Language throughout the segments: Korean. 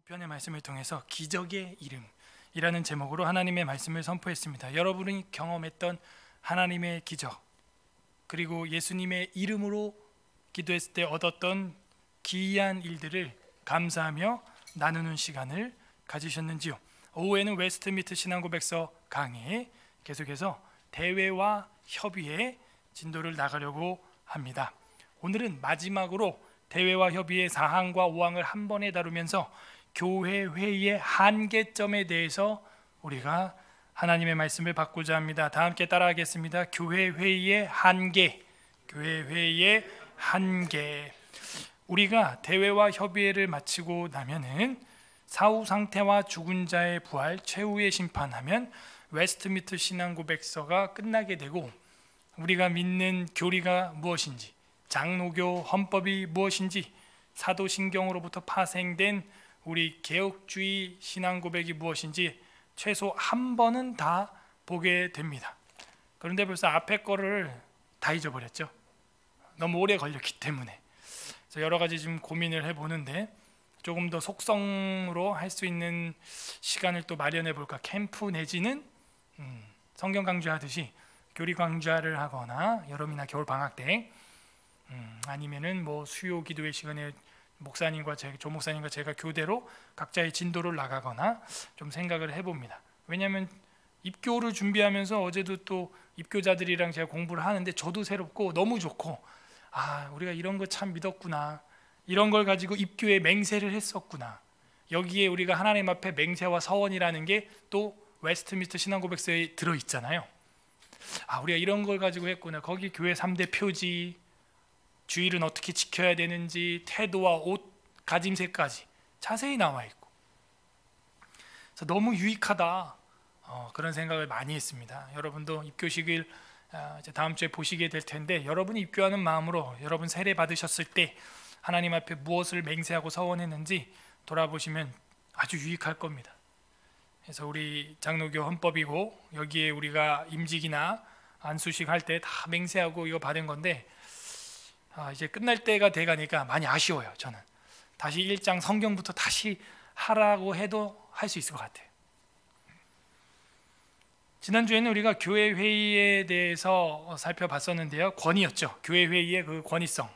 편의 말씀을 통해서 기적의 이름이라는 제목으로 하나님의 말씀을 선포했습니다. 여러분이 경험했던 하나님의 기적, 그리고 예수님의 이름으로 기도했을 때 얻었던 기이한 일들을 감사하며 나누는 시간을 가지셨는지요? 오후에는 웨스트미트 신앙고백서 강의 계속해서 대외와 협의의 진도를 나가려고 합니다. 오늘은 마지막으로 대외와 협의의 4항과 5항을 한 번에 다루면서 교회 회의의 한계점에 대해서 우리가 하나님의 말씀을 받고자 합니다. 다 함께 따라하겠습니다. 교회 회의의 한계, 교회 회의의 한계. 우리가 대회와 협의회를 마치고 나면은 사후 상태와 죽은 자의 부활, 최후의 심판하면 웨스트미트 신앙고백서가 끝나게 되고, 우리가 믿는 교리가 무엇인지, 장로교 헌법이 무엇인지, 사도신경으로부터 파생된 우리 개혁주의 신앙고백이 무엇인지 최소 한 번은 다 보게 됩니다. 그런데 벌써 앞에 거를 다 잊어버렸죠. 너무 오래 걸렸기 때문에. 그래서 여러 가지 지금 고민을 해보는데, 조금 더 속성으로 할 수 있는 시간을 또 마련해 볼까. 캠프 내지는 성경 강좌하듯이 교리 강좌를 하거나 여름이나 겨울 방학 때, 아니면은 뭐 수요 기도회 시간에 목사님과 조 목사님과 제가 교대로 각자의 진도를 나가거나 좀 생각을 해봅니다. 왜냐하면 입교를 준비하면서 어제도 또 입교자들이랑 제가 공부를 하는데 저도 새롭고 너무 좋고, 우리가 이런 거 참 믿었구나, 이런 걸 가지고 입교에 맹세를 했었구나, 여기에 우리가 하나님 앞에 맹세와 서원이라는 게 또 웨스트미스터 신앙고백서에 들어있잖아요. 우리가 이런 걸 가지고 했구나. 거기 교회 3대 표지, 주일은 어떻게 지켜야 되는지, 태도와 옷, 가짐새까지 자세히 나와 있고, 그래서 너무 유익하다, 그런 생각을 많이 했습니다. 여러분도 입교식을 이제 다음 주에 보시게 될 텐데, 여러분이 입교하는 마음으로 여러분 세례 받으셨을 때 하나님 앞에 무엇을 맹세하고 서원했는지 돌아보시면 아주 유익할 겁니다. 그래서 우리 장로교 헌법이고, 여기에 우리가 임직이나 안수식 할 때 다 맹세하고 이거 받은 건데, 이제 끝날 때가 돼가니까 많이 아쉬워요. 저는 다시 1장 성경부터 다시 하라고 해도 할 수 있을 것 같아요. 지난주에는 우리가 교회 회의에 대해서 살펴봤었는데요, 권위였죠. 교회 회의의 그 권위성.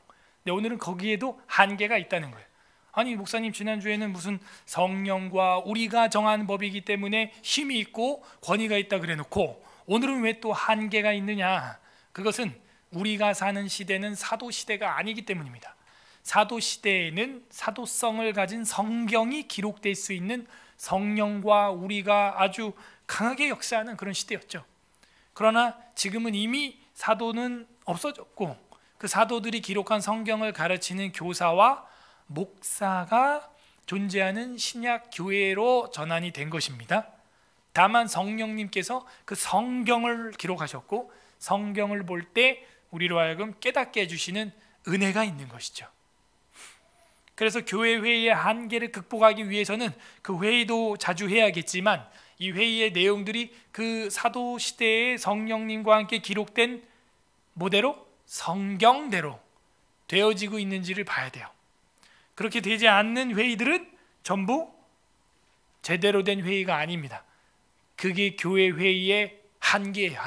근데 오늘은 거기에도 한계가 있다는 거예요. 아니 목사님, 지난주에는 무슨 성령과 우리가 정한 법이기 때문에 힘이 있고 권위가 있다 그래 놓고 오늘은 왜 또 한계가 있느냐? 그것은 우리가 사는 시대는 사도 시대가 아니기 때문입니다. 사도 시대에는 사도성을 가진 성경이 기록될 수 있는 성령과 우리가 아주 강하게 역사하는 그런 시대였죠. 그러나 지금은 이미 사도는 없어졌고, 그 사도들이 기록한 성경을 가르치는 교사와 목사가 존재하는 신약 교회로 전환이 된 것입니다. 다만 성령님께서 그 성경을 기록하셨고, 성경을 볼 때 우리로 하여금 깨닫게 해주시는 은혜가 있는 것이죠. 그래서 교회 회의의 한계를 극복하기 위해서는 그 회의도 자주 해야겠지만, 이 회의의 내용들이 그 사도 시대의 성령님과 함께 기록된 뭐대로? 성경대로 되어지고 있는지를 봐야 돼요. 그렇게 되지 않는 회의들은 전부 제대로 된 회의가 아닙니다. 그게 교회 회의의 한계예요.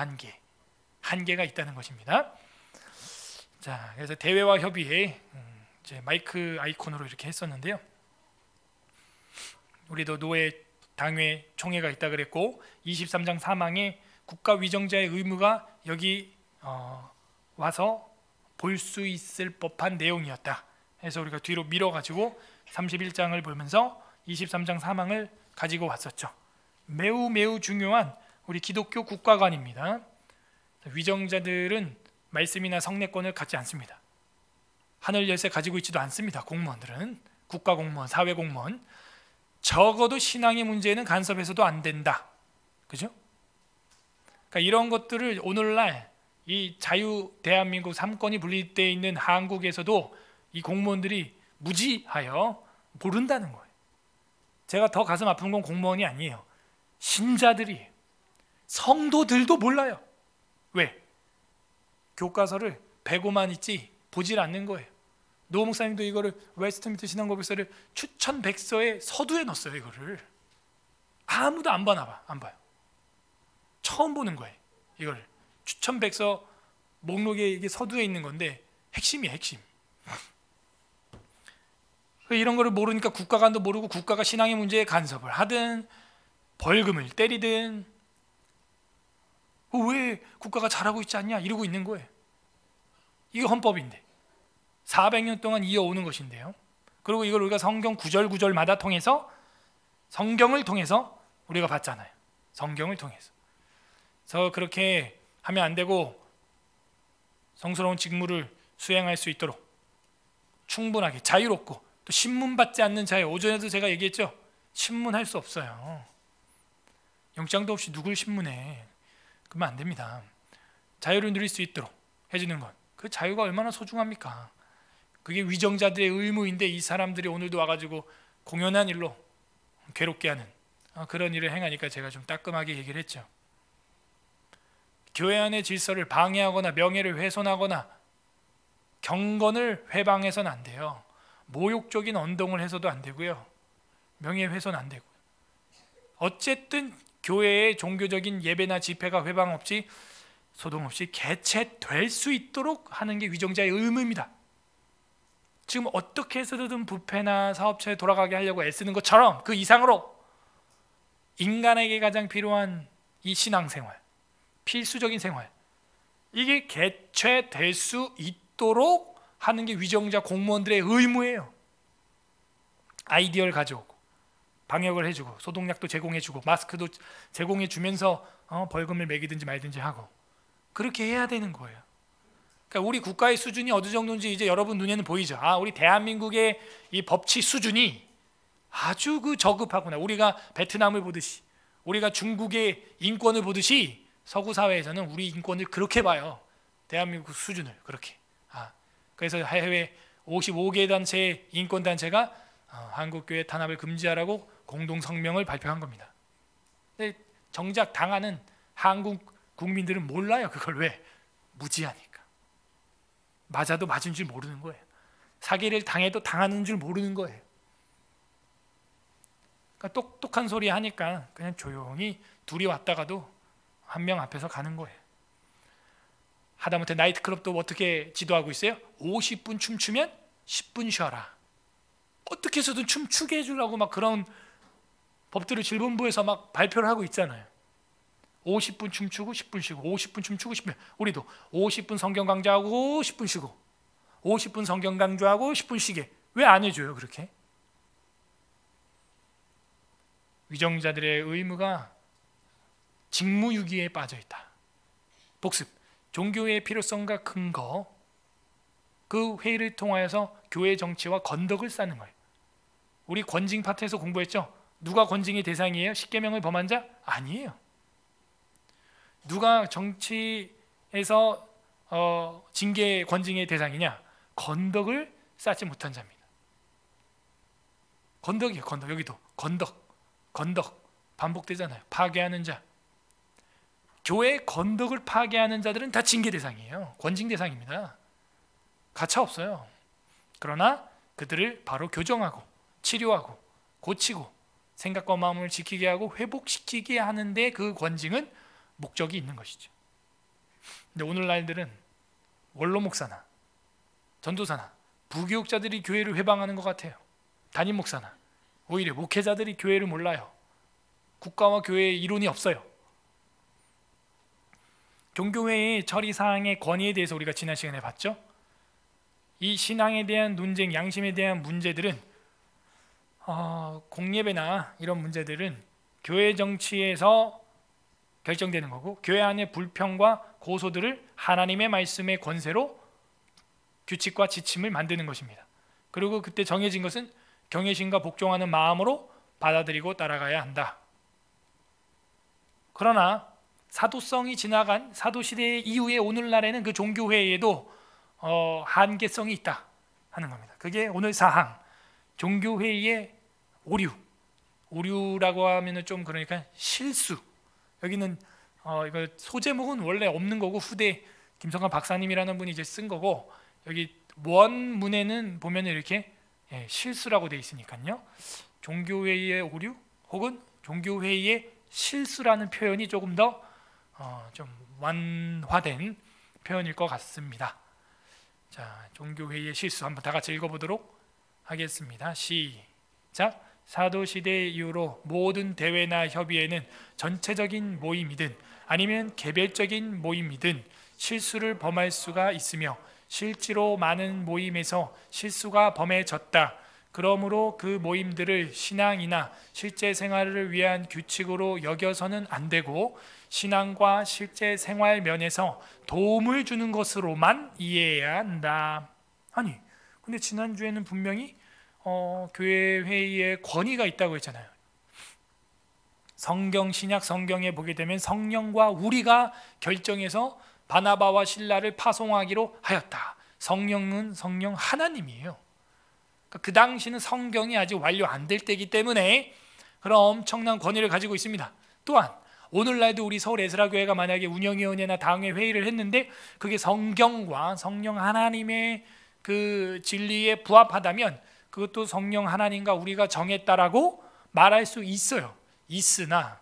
한계가 있다는 것입니다. 자, 그래서 대회와 협의회, 이제 마이크 아이콘으로 이렇게 했었는데요. 우리도 노회, 당회, 총회가 있다 그랬고, 23장 3항에 국가 위정자의 의무가 여기 와서 볼 수 있을 법한 내용이었다. 그래서 우리가 뒤로 밀어가지고 31장을 보면서 23장 3항을 가지고 왔었죠. 매우 중요한 우리 기독교 국가관입니다. 위정자들은 말씀이나 성례권을 갖지 않습니다. 하늘 열쇠 가지고 있지도 않습니다. 공무원들은, 국가공무원, 사회공무원, 적어도 신앙의 문제는 간섭해서도 안 된다. 그죠? 그러니까 이런 것들을 오늘날 이 자유 대한민국 3권이 분리되어 있는 한국에서도 이 공무원들이 무지하여 모른다는 거예요. 제가 더 가슴 아픈 건 공무원이 아니에요. 신자들이, 성도들도 몰라요. 왜? 교과서를 배고만 있지 보질 않는 거예요. 노 목사님도 이거를 웨스트민스터 신앙고백서를 추천 백서의 서두에 넣었어요. 이거를 아무도 안 봐요. 처음 보는 거예요. 이걸 추천 백서 목록에 이게 서두에 있는 건데 핵심이에요, 핵심. 이런 거를 모르니까 국가관도 모르고 국가가 신앙의 문제에 간섭을 하든 벌금을 때리든 왜 국가가 잘하고 있지 않냐 이러고 있는 거예요. 이게 헌법인데 400년 동안 이어오는 것인데요. 그리고 이걸 우리가 성경 구절마다 통해서 성경을 통해서 우리가 봤잖아요. 성경을 통해서. 그래서 그렇게 하면 안 되고 성스러운 직무를 수행할 수 있도록 충분하게 자유롭고 또 신문받지 않는 자유. 오전에도 제가 얘기했죠. 신문할 수 없어요. 영장도 없이 누굴 신문해. 그러면 안 됩니다. 자유를 누릴 수 있도록 해주는 것. 그 자유가 얼마나 소중합니까? 그게 위정자들의 의무인데 이 사람들이 오늘도 와가지고 공연한 일로 괴롭게 하는 그런 일을 행하니까 제가 좀 따끔하게 얘기를 했죠. 교회 안의 질서를 방해하거나 명예를 훼손하거나 경건을 회방해서는 안 돼요. 모욕적인 언동을 해서도 안 되고요. 명예훼손 안 되고요. 어쨌든 교회의 종교적인 예배나 집회가 회방 없이 소동 없이 개최될 수 있도록 하는 게 위정자의 의무입니다. 지금 어떻게 해서든 부패나 사업체에 돌아가게 하려고 애쓰는 것처럼 그 이상으로 인간에게 가장 필요한 이 신앙생활, 필수적인 생활, 이게 개최될 수 있도록 하는 게 위정자 공무원들의 의무예요. 아이디어를 가져오고 방역을 해주고 소독약도 제공해주고 마스크도 제공해주면서 벌금을 매기든지 말든지 하고 그렇게 해야 되는 거예요. 그러니까 우리 국가의 수준이 어느 정도인지 이제 여러분 눈에는 보이죠. 우리 대한민국의 이 법치 수준이 아주 그 저급하구나. 우리가 베트남을 보듯이 우리가 중국의 인권을 보듯이 서구 사회에서는 우리 인권을 그렇게 봐요. 대한민국 수준을 그렇게. 그래서 해외 55개 단체의 인권 단체가 한국교회 탄압을 금지하라고 공동 성명을 발표한 겁니다. 근데 정작 당하는 한국 국민들은 몰라요. 그걸 왜? 무지하니까. 맞아도 맞은 줄 모르는 거예요. 사기를 당해도 당하는 줄 모르는 거예요. 그러니까 똑똑한 소리 하니까 그냥 조용히 둘이 왔다가도 한 명 앞에서 가는 거예요. 하다못해 나이트클럽도 어떻게 지도하고 있어요? 50분 춤추면 10분 쉬어라. 어떻게 해서든 춤추게 해주려고 막 그런 법들을 질본부에서 막 발표를 하고 있잖아요. 50분 춤추고 10분 쉬고 50분 춤추고 10분. 우리도 50분 성경 강좌하고 10분 쉬고 50분 성경 강좌하고 10분 쉬게. 왜 안 해줘요 그렇게? 위정자들의 의무가 직무유기에 빠져있다. 복습, 종교의 필요성과 근거, 그 회의를 통하여서 교회 정치와 건덕을 쌓는 거예요. 우리 권징 파트에서 공부했죠? 누가 권징의 대상이에요? 십계명을 범한 자? 아니에요. 누가 정치에서 징계 권징의 대상이냐? 건덕을 쌓지 못한 자입니다. 건덕이에요. 건덕. 여기도 건덕 반복되잖아요. 파괴하는 자. 교회 건덕을 파괴하는 자들은 다 징계 대상이에요. 권징 대상입니다. 가차 없어요. 그러나 그들을 바로 교정하고 치료하고 고치고 생각과 마음을 지키게 하고 회복시키게 하는데 그 권징은 목적이 있는 것이죠. 근데 오늘날들은 원로 목사나 전도사나 부교육자들이 교회를 회방하는 것 같아요. 담임 목사나 오히려 목회자들이 교회를 몰라요. 국가와 교회의 이론이 없어요. 종교회의 처리사항의 권위에 대해서 우리가 지난 시간에 봤죠. 이 신앙에 대한 논쟁, 양심에 대한 문제들은 공예배나 이런 문제들은 교회 정치에서 결정되는 거고 교회 안의 불평과 고소들을 하나님의 말씀의 권세로 규칙과 지침을 만드는 것입니다. 그리고 그때 정해진 것은 경외심과 복종하는 마음으로 받아들이고 따라가야 한다. 그러나 사도성이 지나간 사도시대 이후에 오늘날에는 그 종교회의에도 한계성이 있다 하는 겁니다. 그게 오늘 사항, 종교회의의 오류라고 하면은 좀 그러니까 실수. 여기는 이거 소제목은 원래 없는 거고 후대 김성관 박사님이라는 분이 이제 쓴 거고 여기 원문에는 보면 이렇게 실수라고 되어 있으니까요. 종교회의의 오류 혹은 종교회의의 실수라는 표현이 조금 더 좀 완화된 표현일 것 같습니다. 자, 종교회의의 실수 한번 다 같이 읽어보도록 하겠습니다. 시작. 사도시대 이후로 모든 대회나 협의회는 전체적인 모임이든 아니면 개별적인 모임이든 실수를 범할 수가 있으며 실제로 많은 모임에서 실수가 범해졌다. 그러므로 그 모임들을 신앙이나 실제 생활을 위한 규칙으로 여겨서는 안 되고 신앙과 실제 생활 면에서 도움을 주는 것으로만 이해해야 한다. 아니, 근데 지난주에는 분명히 교회 회의에 권위가 있다고 했잖아요. 성경, 신약 성경에 보게 되면 성령과 우리가 결정해서 바나바와 실라를 파송하기로 하였다. 성령은 성령 하나님이에요. 그 당시는 성경이 아직 완료 안 될 때이기 때문에 그런 엄청난 권위를 가지고 있습니다. 또한 오늘날도 우리 서울 에스라교회가 만약에 운영위원회나 당회 회의를 했는데 그게 성경과 성령 하나님의 그 진리에 부합하다면 그것도 성령 하나님과 우리가 정했다라고 말할 수 있어요. 있으나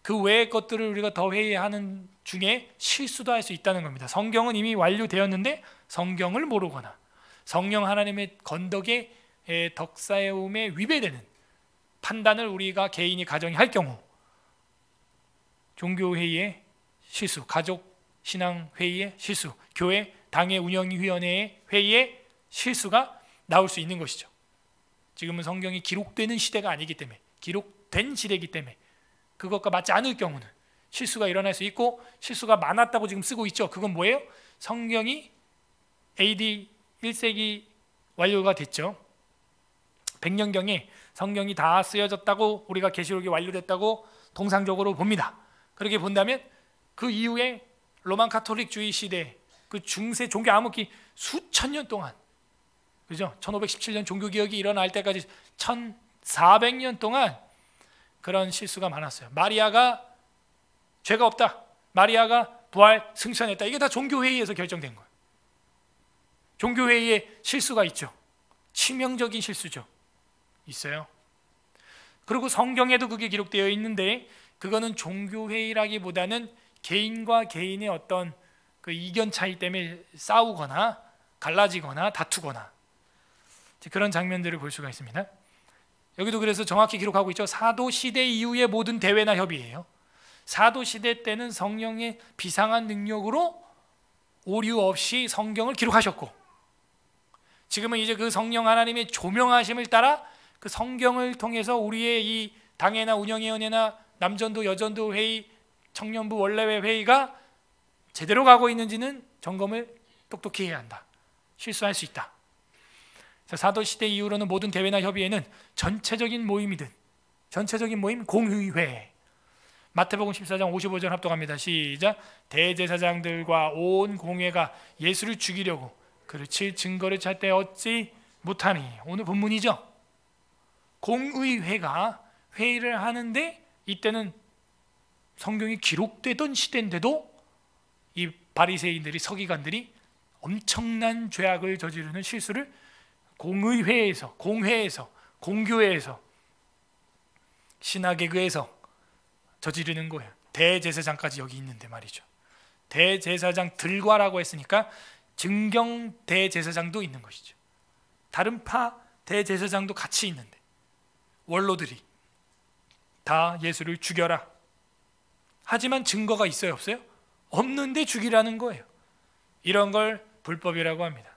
그 외의 것들을 우리가 더 회의하는 중에 실수도 할 수 있다는 겁니다. 성경은 이미 완료되었는데 성경을 모르거나 성령 하나님의 건덕의 덕사에움에 위배되는 판단을 우리가 개인이 가정이 할 경우 종교회의의 실수, 가족신앙회의의 실수, 교회 당회 운영위원회의 회의의 실수가 나올 수 있는 것이죠. 지금은 성경이 기록되는 시대가 아니기 때문에 기록된 시대이기 때문에 그것과 맞지 않을 경우는 실수가 일어날 수 있고 실수가 많았다고 지금 쓰고 있죠. 그건 뭐예요? 성경이 AD 1세기 완료가 됐죠. 100년경에 성경이 다 쓰여졌다고 우리가 계시록이 완료됐다고 통상적으로 봅니다. 그렇게 본다면 그 이후에 로만 가톨릭주의 시대 그 중세 종교 암흑기 수천 년 동안 그죠? 1517년 종교개혁이 일어날 때까지 1400년 동안 그런 실수가 많았어요. 마리아가 죄가 없다. 마리아가 부활 승천했다. 이게 다 종교회의에서 결정된 거예요. 종교회의에 실수가 있죠. 치명적인 실수죠. 있어요. 그리고 성경에도 그게 기록되어 있는데 그거는 종교회의라기보다는 개인과 개인의 어떤 그 이견 차이 때문에 싸우거나 갈라지거나 다투거나 그런 장면들을 볼 수가 있습니다. 여기도 그래서 정확히 기록하고 있죠. 사도시대 이후의 모든 대회나 협의예요. 사도시대 때는 성령의 비상한 능력으로 오류 없이 성경을 기록하셨고 지금은 이제 그 성령 하나님의 조명하심을 따라 그 성경을 통해서 우리의 이 당회나 운영위원회나 남전도 여전도 회의 청년부 원내회 회의가 제대로 가고 있는지는 점검을 똑똑히 해야 한다. 실수할 수 있다. 사도시대 이후로는 모든 대회나 협의회는 전체적인 모임이든 전체적인 모임 공의회 마태복음 14장 55절 합독합니다. 시작. 대제사장들과 온 공회가 예수를 죽이려고 그를 칠 증거를 찾되 얻지 못하니 오늘 본문이죠. 공의회가 회의를 하는데 이때는 성경이 기록되던 시대인데도 이 바리새인들이 서기관들이 엄청난 죄악을 저지르는 실수를 공의회에서 공회에서 공교회에서 신학개그에서 저지르는 거예요. 대제사장까지 여기 있는데 말이죠. 대제사장들과라고 했으니까 증경 대제사장도 있는 것이죠. 다른 파 대제사장도 같이 있는데 원로들이 다 예수를 죽여라. 하지만 증거가 있어요 없어요? 없는데 죽이라는 거예요. 이런 걸 불법이라고 합니다.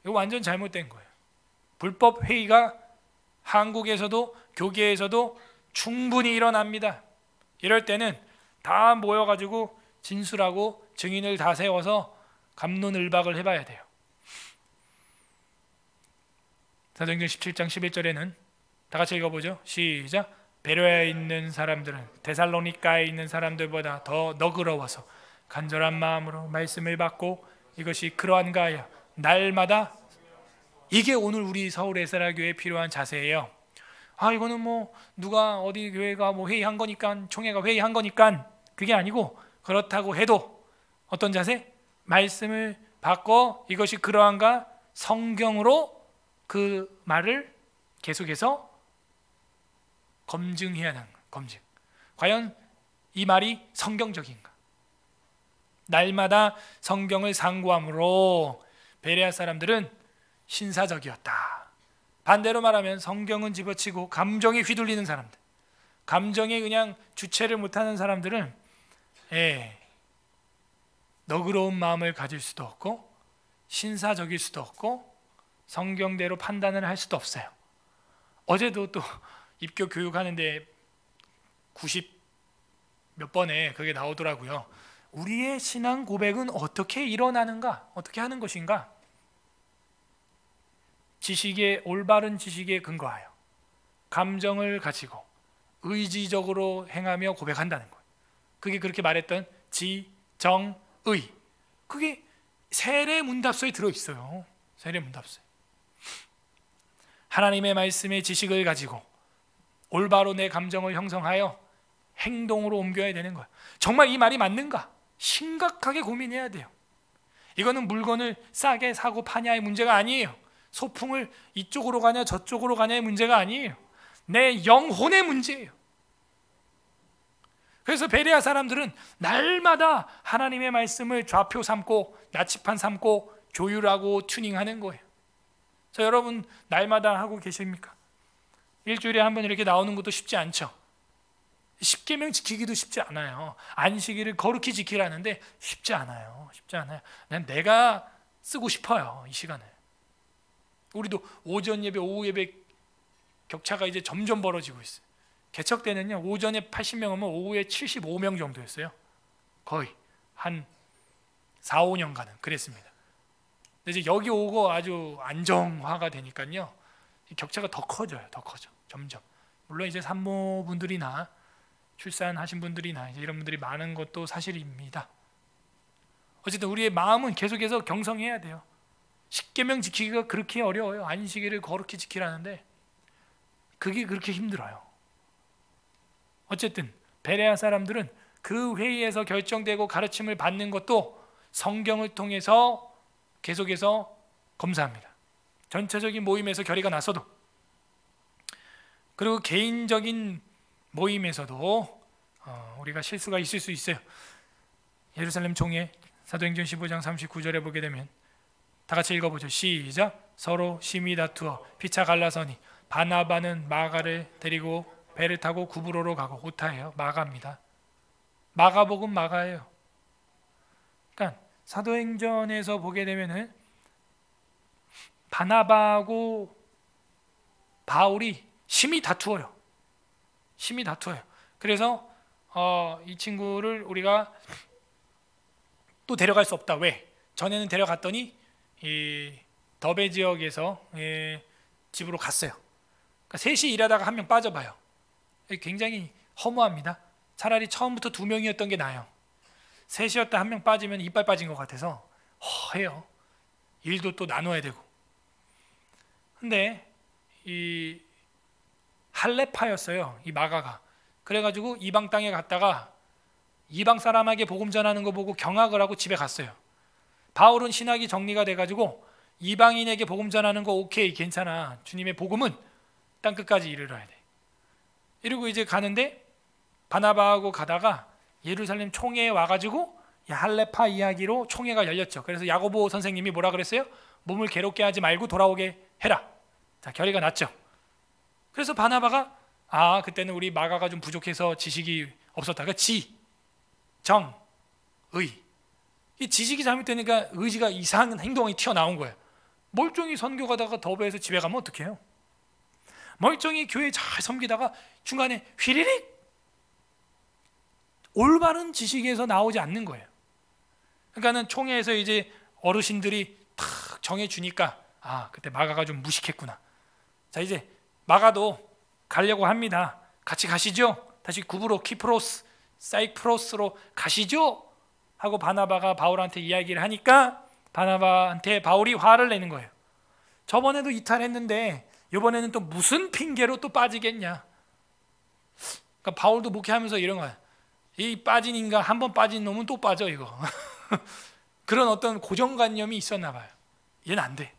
이거 완전 잘못된 거예요. 불법 회의가 한국에서도 교계에서도 충분히 일어납니다. 이럴 때는 다 모여가지고 진술하고 증인을 다 세워서 갑론을박을 해봐야 돼요. 사도행전 17장 11절에는 다 같이 읽어보죠. 시작. 베레아에 있는 사람들은 데살로니가에 있는 사람들보다 더 너그러워서 간절한 마음으로 말씀을 받고 이것이 그러한가 하여 날마다 이게 오늘 우리 서울 에스라교회에 필요한 자세예요. 이거는 뭐 누가 어디 교회가 뭐 회의한 거니까 총회가 회의한 거니까 그게 아니고 그렇다고 해도 어떤 자세? 말씀을 바꿔 이것이 그러한가 성경으로 그 말을 계속해서 검증해야 하는 거예요. 검증. 과연 이 말이 성경적인가? 날마다 성경을 상고함으로 베레아 사람들은 신사적이었다. 반대로 말하면 성경은 집어치고 감정에 휘둘리는 사람들, 감정에 그냥 주체를 못하는 사람들은 너그러운 마음을 가질 수도 없고 신사적일 수도 없고 성경대로 판단을 할 수도 없어요. 어제도 또 입교 교육하는데 90 몇 번에 그게 나오더라고요. 우리의 신앙 고백은 어떻게 일어나는가? 어떻게 하는 것인가? 지식의 올바른 지식에 근거하여 감정을 가지고 의지적으로 행하며 고백한다는 거예요. 그게 그렇게 말했던 지정의, 그게 세례 문답서에 들어있어요. 세례 문답서에 하나님의 말씀의 지식을 가지고 올바로 내 감정을 형성하여 행동으로 옮겨야 되는 거예요. 정말 이 말이 맞는가? 심각하게 고민해야 돼요. 이거는 물건을 싸게 사고 파냐의 문제가 아니에요. 소풍을 이쪽으로 가냐 저쪽으로 가냐의 문제가 아니에요. 내 영혼의 문제예요. 그래서 베레아 사람들은 날마다 하나님의 말씀을 좌표 삼고 나치판 삼고 조율하고 튜닝하는 거예요. 자, 여러분 날마다 하고 계십니까? 일주일에 한 번 이렇게 나오는 것도 쉽지 않죠. 십계명 지키기도 쉽지 않아요. 안식일을 거룩히 지키라는데 쉽지 않아요. 쉽지 않아요. 난 내가 쓰고 싶어요, 이 시간을. 우리도 오전 예배, 오후 예배 격차가 이제 점점 벌어지고 있어요. 개척 때는요, 오전에 80명 오면 오후에 75명 정도였어요. 거의 한 4, 5년간은 그랬습니다. 근데 이제 여기 오고 아주 안정화가 되니까요, 이 격차가 더 커져요. 더 커져. 점점. 물론 이제 산모분들이나 출산하신 분들이나 이제 이런 분들이 많은 것도 사실입니다. 어쨌든 우리의 마음은 계속해서 경성해야 돼요. 십계명 지키기가 그렇게 어려워요. 안식일을 거룩히 지키라는데 그게 그렇게 힘들어요. 어쨌든 베레아 사람들은 그 회의에서 결정되고 가르침을 받는 것도 성경을 통해서 계속해서 검사합니다. 전체적인 모임에서 결의가 났어도, 그리고 개인적인 모임에서도 우리가 실수가 있을 수 있어요. 예루살렘 총회 사도행전 15장 39절에 보게 되면 다 같이 읽어보죠. 시작. 서로 심히 다투어 피차 갈라서니 바나바는 마가를 데리고 배를 타고 구브로로 가고, 오타예요. 마가입니다. 마가복음 마가예요. 그러니까 사도행전에서 보게 되면은 바나바하고 바울이 심히 다투어요. 심히 다투어요. 그래서 이 친구를 우리가 또 데려갈 수 없다. 왜? 전에는 데려갔더니 이 더베 지역에서 집으로 갔어요. 그러니까 셋이 일하다가 한 명 빠져봐요. 굉장히 허무합니다. 차라리 처음부터 2명이었던 게 나아요. 셋이었다 한 명 빠지면 이빨 빠진 것 같아서 허해요. 일도 또 나눠야 되고. 근데 이 할레파였어요, 이 마가가. 그래가지고 이방 땅에 갔다가 이방 사람에게 복음 전하는 거 보고 경악을 하고 집에 갔어요. 바울은 신학이 정리가 돼가지고 이방인에게 복음 전하는 거 오케이, 괜찮아. 주님의 복음은 땅끝까지 이르러야 돼. 이러고 이제 가는데 바나바하고 가다가 예루살렘 총회에 와가지고 할레파 이야기로 총회가 열렸죠. 그래서 야고보 선생님이 뭐라 그랬어요? 몸을 괴롭게 하지 말고 돌아오게 해라. 자, 결의가 났죠. 그래서 바나바가 그때는 우리 마가가 좀 부족해서 지식이 없었다. 그러니까 의. 이 지식이 잘못되니까 의지가 이상한 행동이 튀어나온 거예요. 멀쩡히 선교가다가 더베에서 집에 가면 어떡해요? 멀쩡히 교회 잘 섬기다가 중간에 휘리릭 올바른 지식에서 나오지 않는 거예요. 그러니까는 총회에서 이제 어르신들이 탁 정해주니까 그때 마가가 좀 무식했구나. 자, 이제 마가도 가려고 합니다. 같이 가시죠. 다시 구브로, 키프로스, 사이프로스로 가시죠 하고 바나바가 바울한테 이야기를 하니까 바나바한테 바울이 화를 내는 거예요. 저번에도 이탈했는데 이번에는 또 무슨 핑계로 또 빠지겠냐. 그러니까 바울도 목회하면서 이런 거야. 이 빠진 인간, 한 번 빠진 놈은 또 빠져 이거. 그런 어떤 고정관념이 있었나 봐요. 얘는 안 돼.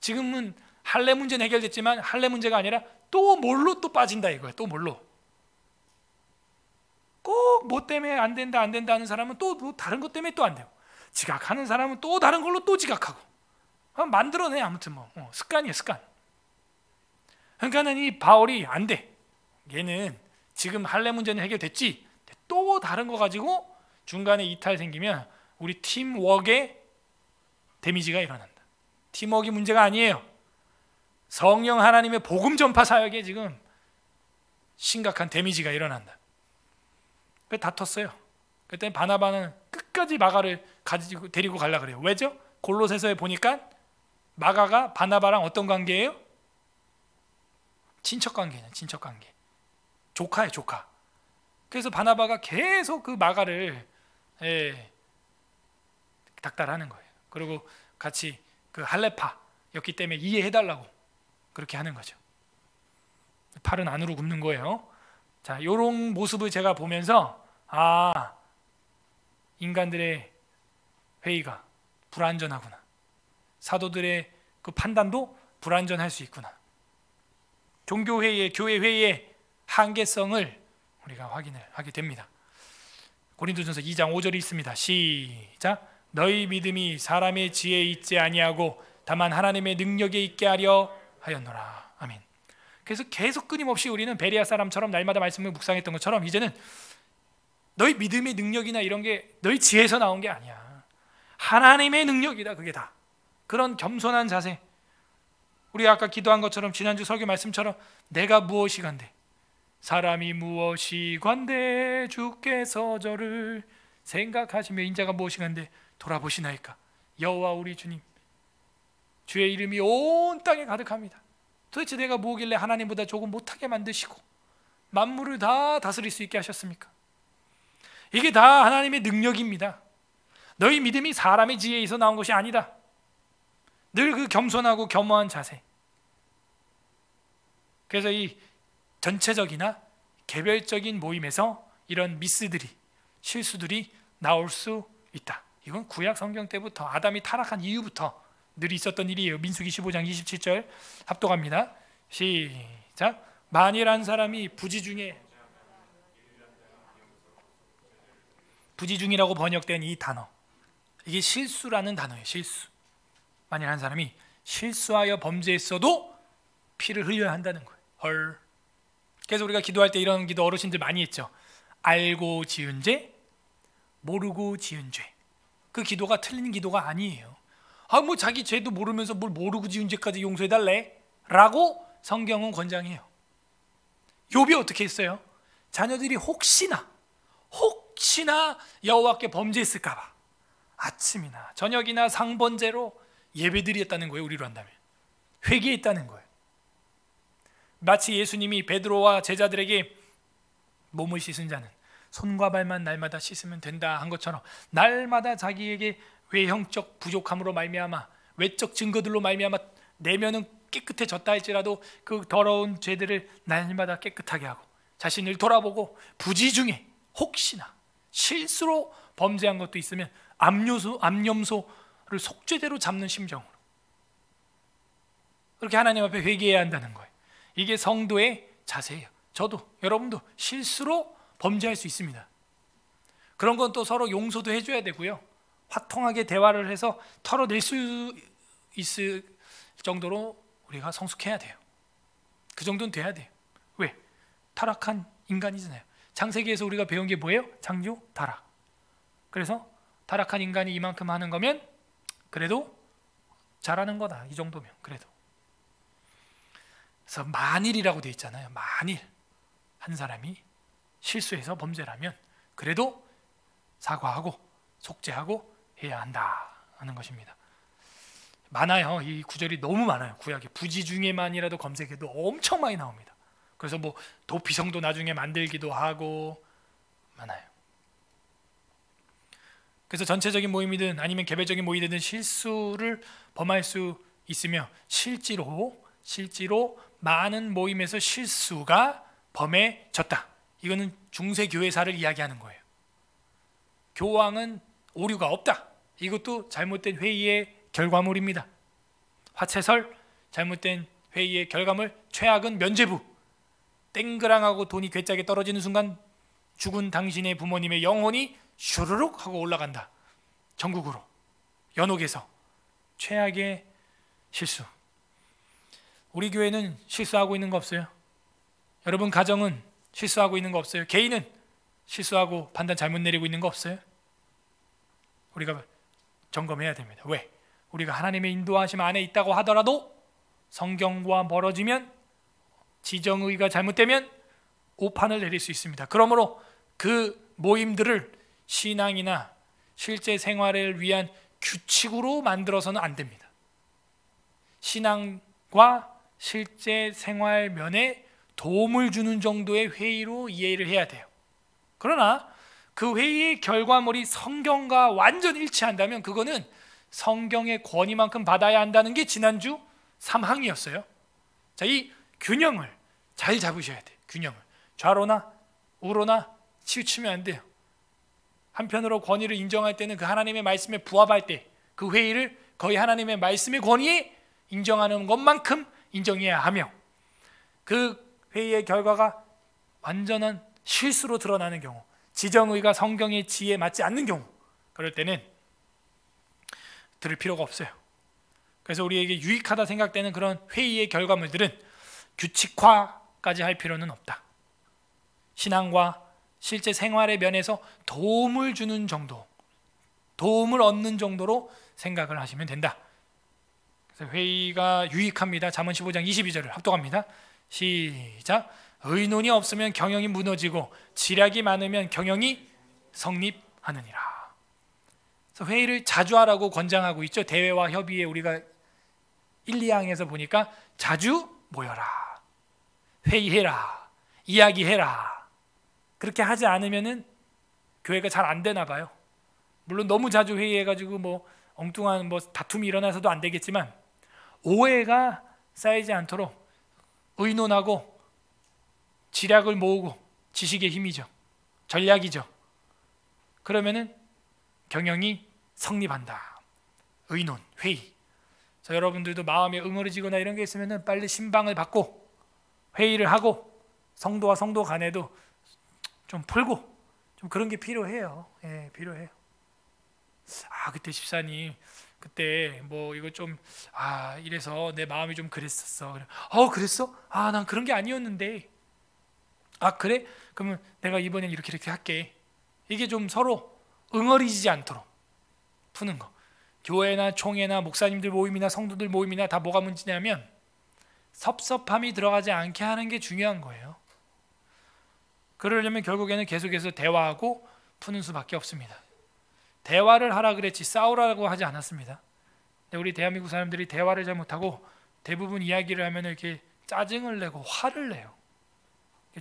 지금은 할례 문제는 해결됐지만 할례 문제가 아니라 또 뭘로 또 빠진다 이거예요. 또 뭘로. 꼭 뭐 때문에 안 된다 하는 사람은 또 뭐 다른 것 때문에 또 안 되고, 지각하는 사람은 또 다른 걸로 또 지각하고, 만들어내. 아무튼 뭐 습관이에요, 습관. 그러니까는 이 바울이 안 돼. 얘는 지금 할례 문제는 해결됐지, 또 다른 거 가지고 중간에 이탈 생기면 우리 팀워크에 데미지가 일어난다. 팀워크 문제가 아니에요. 성령 하나님의 복음 전파 사역에 지금 심각한 데미지가 일어난다. 그래서 다퉜어요. 그때 바나바는 끝까지 마가를 가지고 데리고 가려고 그래요. 왜죠? 골로새서에 보니까 마가가 바나바랑 어떤 관계예요? 친척 관계냐, 친척 관계. 조카예요, 조카. 그래서 바나바가 계속 그 마가를 닥달하는 거예요. 그리고 같이 그 할례파였기 때문에 이해해달라고 그렇게 하는 거죠. 팔은 안으로 굽는 거예요. 자, 이런 모습을 제가 보면서 인간들의 회의가 불완전하구나. 사도들의 그 판단도 불완전할 수 있구나. 종교회의의, 교회회의의 한계성을 우리가 확인을 하게 됩니다. 고린도전서 2장 5절이 있습니다. 시작. 너희 믿음이 사람의 지혜에 있지 아니하고 다만 하나님의 능력에 있게 하려 하였노라. 아멘. 그래서 계속 끊임없이 우리는 베레아 사람처럼 날마다 말씀을 묵상했던 것처럼 이제는 너희 믿음의 능력이나 이런 게 너희 지혜에서 나온 게 아니야. 하나님의 능력이다. 그게 다. 그런 겸손한 자세. 우리 아까 기도한 것처럼 지난주 설교 말씀처럼 내가 무엇이 간대? 사람이 무엇이 관대 주께서 저를 생각하시며 인자가 무엇이 간대? 돌아보시나이까. 여호와 우리 주님, 주의 이름이 온 땅에 가득합니다. 도대체 내가 뭐길래 하나님보다 조금 못하게 만드시고 만물을 다 다스릴 수 있게 하셨습니까? 이게 다 하나님의 능력입니다. 너희 믿음이 사람의 지혜에서 나온 것이 아니다. 늘 그 겸손하고 겸허한 자세. 그래서 이 전체적이나 개별적인 모임에서 이런 미스들이, 실수들이 나올 수 있다. 이건 구약 성경 때부터 아담이 타락한 이후부터 늘 있었던 일이에요. 민수기 15장 27절 합독합니다. 시작. 만일 한 사람이 부지중이라고 번역된 이 단어, 이게 실수라는 단어예요. 실수. 만일 한 사람이 실수하여 범죄했어도 피를 흘려야 한다는 거예요. 헐. 그래서 우리가 기도할 때 이런 기도 어르신들 많이 했죠. 알고 지은 죄, 모르고 지은 죄. 그 기도가 틀린 기도가 아니에요. 뭐 자기 죄도 모르면서 뭘 모르고 지은 죄까지 용서해달래? 라고 성경은 권장해요. 욥이 어떻게 했어요? 자녀들이 혹시나 여호와께 범죄했을까 봐 아침이나 저녁이나 상번제로 예배드렸다는 거예요. 우리로 한다면 회개했다는 거예요. 마치 예수님이 베드로와 제자들에게 몸을 씻은 자는 손과 발만 날마다 씻으면 된다 한 것처럼 날마다 자기에게 외형적 부족함으로 말미암아 외적 증거들로 말미암아 내면은 깨끗해졌다 할지라도 그 더러운 죄들을 날마다 깨끗하게 하고 자신을 돌아보고 부지중에 혹시나 실수로 범죄한 것도 있으면 암염소를 속죄대로 잡는 심정으로 그렇게 하나님 앞에 회개해야 한다는 거예요. 이게 성도의 자세예요. 저도 여러분도 실수로 범죄할 수 있습니다. 그런 건 또 서로 용서도 해줘야 되고요. 화통하게 대화를 해서 털어낼 수 있을 정도로 우리가 성숙해야 돼요. 그 정도는 돼야 돼요. 왜? 타락한 인간이잖아요. 창세기에서 우리가 배운 게 뭐예요? 창조, 타락. 그래서 타락한 인간이 이만큼 하는 거면 그래도 잘하는 거다. 이 정도면 그래도. 그래서 만일이라고 되어 있잖아요. 만일 한 사람이 실수해서 범죄라면 그래도 사과하고 속죄하고 해야 한다 하는 것입니다. 많아요. 이 구절이 너무 많아요. 구약에 부지중에만이라도 검색해도 엄청 많이 나옵니다. 그래서 뭐 도피성도 나중에 만들기도 하고 많아요. 그래서 전체적인 모임이든 아니면 개별적인 모임이든 실수를 범할 수 있으며 실제로 많은 모임에서 실수가 범해졌다. 이거는 중세 교회사를 이야기하는 거예요. 교황은 오류가 없다. 이것도 잘못된 회의의 결과물입니다. 화채설, 잘못된 회의의 결과물. 최악은 면죄부. 땡그랑하고 돈이 괴짝에 떨어지는 순간 죽은 당신의 부모님의 영혼이 슈르륵 하고 올라간다. 전국으로, 연옥에서. 최악의 실수. 우리 교회는 실수하고 있는 거 없어요? 여러분 가정은 실수하고 있는 거 없어요? 개인은 실수하고 판단 잘못 내리고 있는 거 없어요? 우리가 점검해야 됩니다. 왜? 우리가 하나님의 인도하심 안에 있다고 하더라도 성경과 멀어지면, 지정의가 잘못되면 오판을 내릴 수 있습니다. 그러므로 그 모임들을 신앙이나 실제 생활을 위한 규칙으로 만들어서는 안 됩니다. 신앙과 실제 생활 면에 도움을 주는 정도의 회의로 이해를 해야 돼요. 그러나 그 회의의 결과물이 성경과 완전 일치한다면 그거는 성경의 권위만큼 받아야 한다는 게 지난주 3항이었어요. 자, 이 균형을 잘 잡으셔야 돼요. 균형을. 좌로나 우로나 치우치면 안 돼요. 한편으로 권위를 인정할 때는 그 하나님의 말씀에 부합할 때 그 회의를 거의 하나님의 말씀의 권위에 인정하는 것만큼 인정해야 하며, 그 회의의 결과가 완전한 실수로 드러나는 경우, 지정의가 성경의 지혜에 맞지 않는 경우, 그럴 때는 들을 필요가 없어요. 그래서 우리에게 유익하다 생각되는 그런 회의의 결과물들은 규칙화까지 할 필요는 없다. 신앙과 실제 생활의 면에서 도움을 주는 정도, 도움을 얻는 정도로 생각을 하시면 된다. 그래서 회의가 유익합니다. 잠언 15장 22절을 합독합니다. 시작. 의논이 없으면 경영이 무너지고 지략이 많으면 경영이 성립하느니라. 그래서 회의를 자주 하라고 권장하고 있죠. 대회와 협의에 우리가 1, 2항에서 보니까 자주 모여라, 회의해라, 이야기해라. 그렇게 하지 않으면은 교회가 잘 안 되나 봐요. 물론 너무 자주 회의해가지고 뭐 엉뚱한 다툼이 일어나서도 안 되겠지만, 오해가 쌓이지 않도록 의논하고 지략을 모으고, 지식의 힘이죠, 전략이죠. 그러면은 경영이 성립한다. 의논, 회의. 그래서 여러분들도 마음에 응어리지거나 이런 게 있으면은 빨리 신방을 받고 회의를 하고 성도와 성도 간에도 좀 풀고, 좀 그런 게 필요해요. 예, 필요해요. 그때 집사님, 그때 이거 좀 이래서 내 마음이 좀 그랬었어. 그랬어? 난 그런 게 아니었는데. 그래? 그러면 내가 이번엔 이렇게 할게. 이게 좀 서로 응어리지지 않도록 푸는 거. 교회나 총회나 목사님들 모임이나 성도들 모임이나 다 뭐가 문제냐면 섭섭함이 들어가지 않게 하는 게 중요한 거예요. 그러려면 결국에는 계속해서 대화하고 푸는 수밖에 없습니다. 대화를 하라 그랬지 싸우라고 하지 않았습니다. 근데 우리 대한민국 사람들이 대화를 잘 못하고 대부분 이야기를 하면 이렇게 짜증을 내고 화를 내요.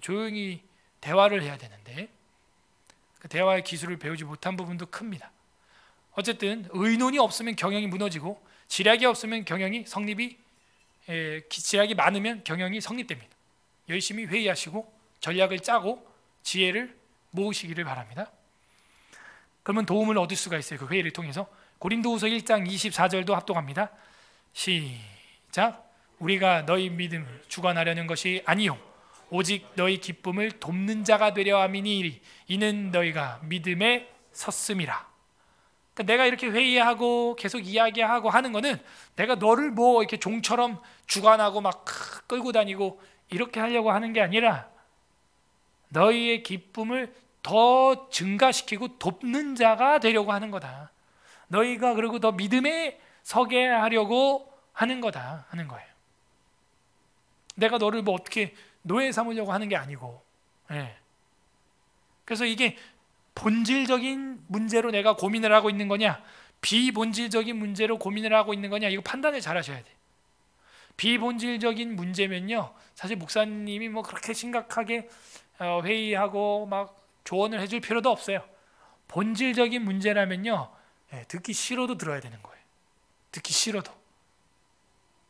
조용히 대화를 해야 되는데 그 대화의 기술을 배우지 못한 부분도 큽니다. 어쨌든 의논이 없으면 경영이 무너지고, 지략이 없으면 경영이 지략이 많으면 경영이 성립됩니다. 열심히 회의하시고 전략을 짜고 지혜를 모으시기를 바랍니다. 그러면 도움을 얻을 수가 있어요. 그 회의를 통해서. 고린도후서 1장 24절도 합독합니다. 시작. 우리가 너희 믿음 주관하려는 것이 아니요 오직 너희 기쁨을 돕는 자가 되려 함이니 이는 너희가 믿음에 섰음이라. 그러니까 내가 이렇게 회의하고 계속 이야기하고 하는 거는 내가 너를 이렇게 종처럼 주관하고 막 끌고 다니고 이렇게 하려고 하는 게 아니라 너희의 기쁨을 더 증가시키고 돕는 자가 되려고 하는 거다. 너희가 그리고 더 믿음에 서게 하려고 하는 거다 하는 거예요. 내가 너를 어떻게 노예 삼으려고 하는 게 아니고. 그래서 이게 본질적인 문제로 내가 고민을 하고 있는 거냐, 비본질적인 문제로 고민을 하고 있는 거냐, 이거 판단을 잘 하셔야 돼요. 비본질적인 문제면요, 사실 목사님이 그렇게 심각하게 회의하고 막 조언을 해줄 필요도 없어요. 본질적인 문제라면요, 듣기 싫어도 들어야 되는 거예요. 듣기 싫어도.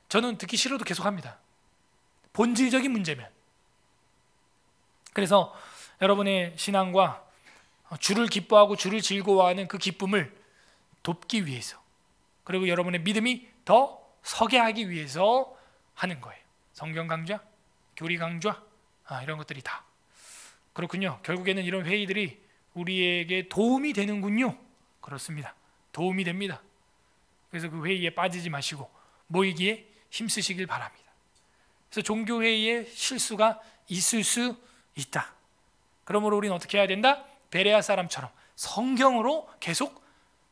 저는 듣기 싫어도 계속 합니다. 본질적인 문제면. 그래서 여러분의 신앙과 주를 기뻐하고 주를 즐거워하는 그 기쁨을 돕기 위해서, 그리고 여러분의 믿음이 더 서게 하기 위해서 하는 거예요. 성경 강좌, 교리 강좌, 이런 것들이 다 그렇군요. 결국에는 이런 회의들이 우리에게 도움이 되는군요. 그렇습니다. 도움이 됩니다. 그래서 그 회의에 빠지지 마시고 모이기에 힘쓰시길 바랍니다. 그래서 종교회의에 실수가 있을 수 있다. 그러므로 우리는 어떻게 해야 된다? 베레아 사람처럼 성경으로 계속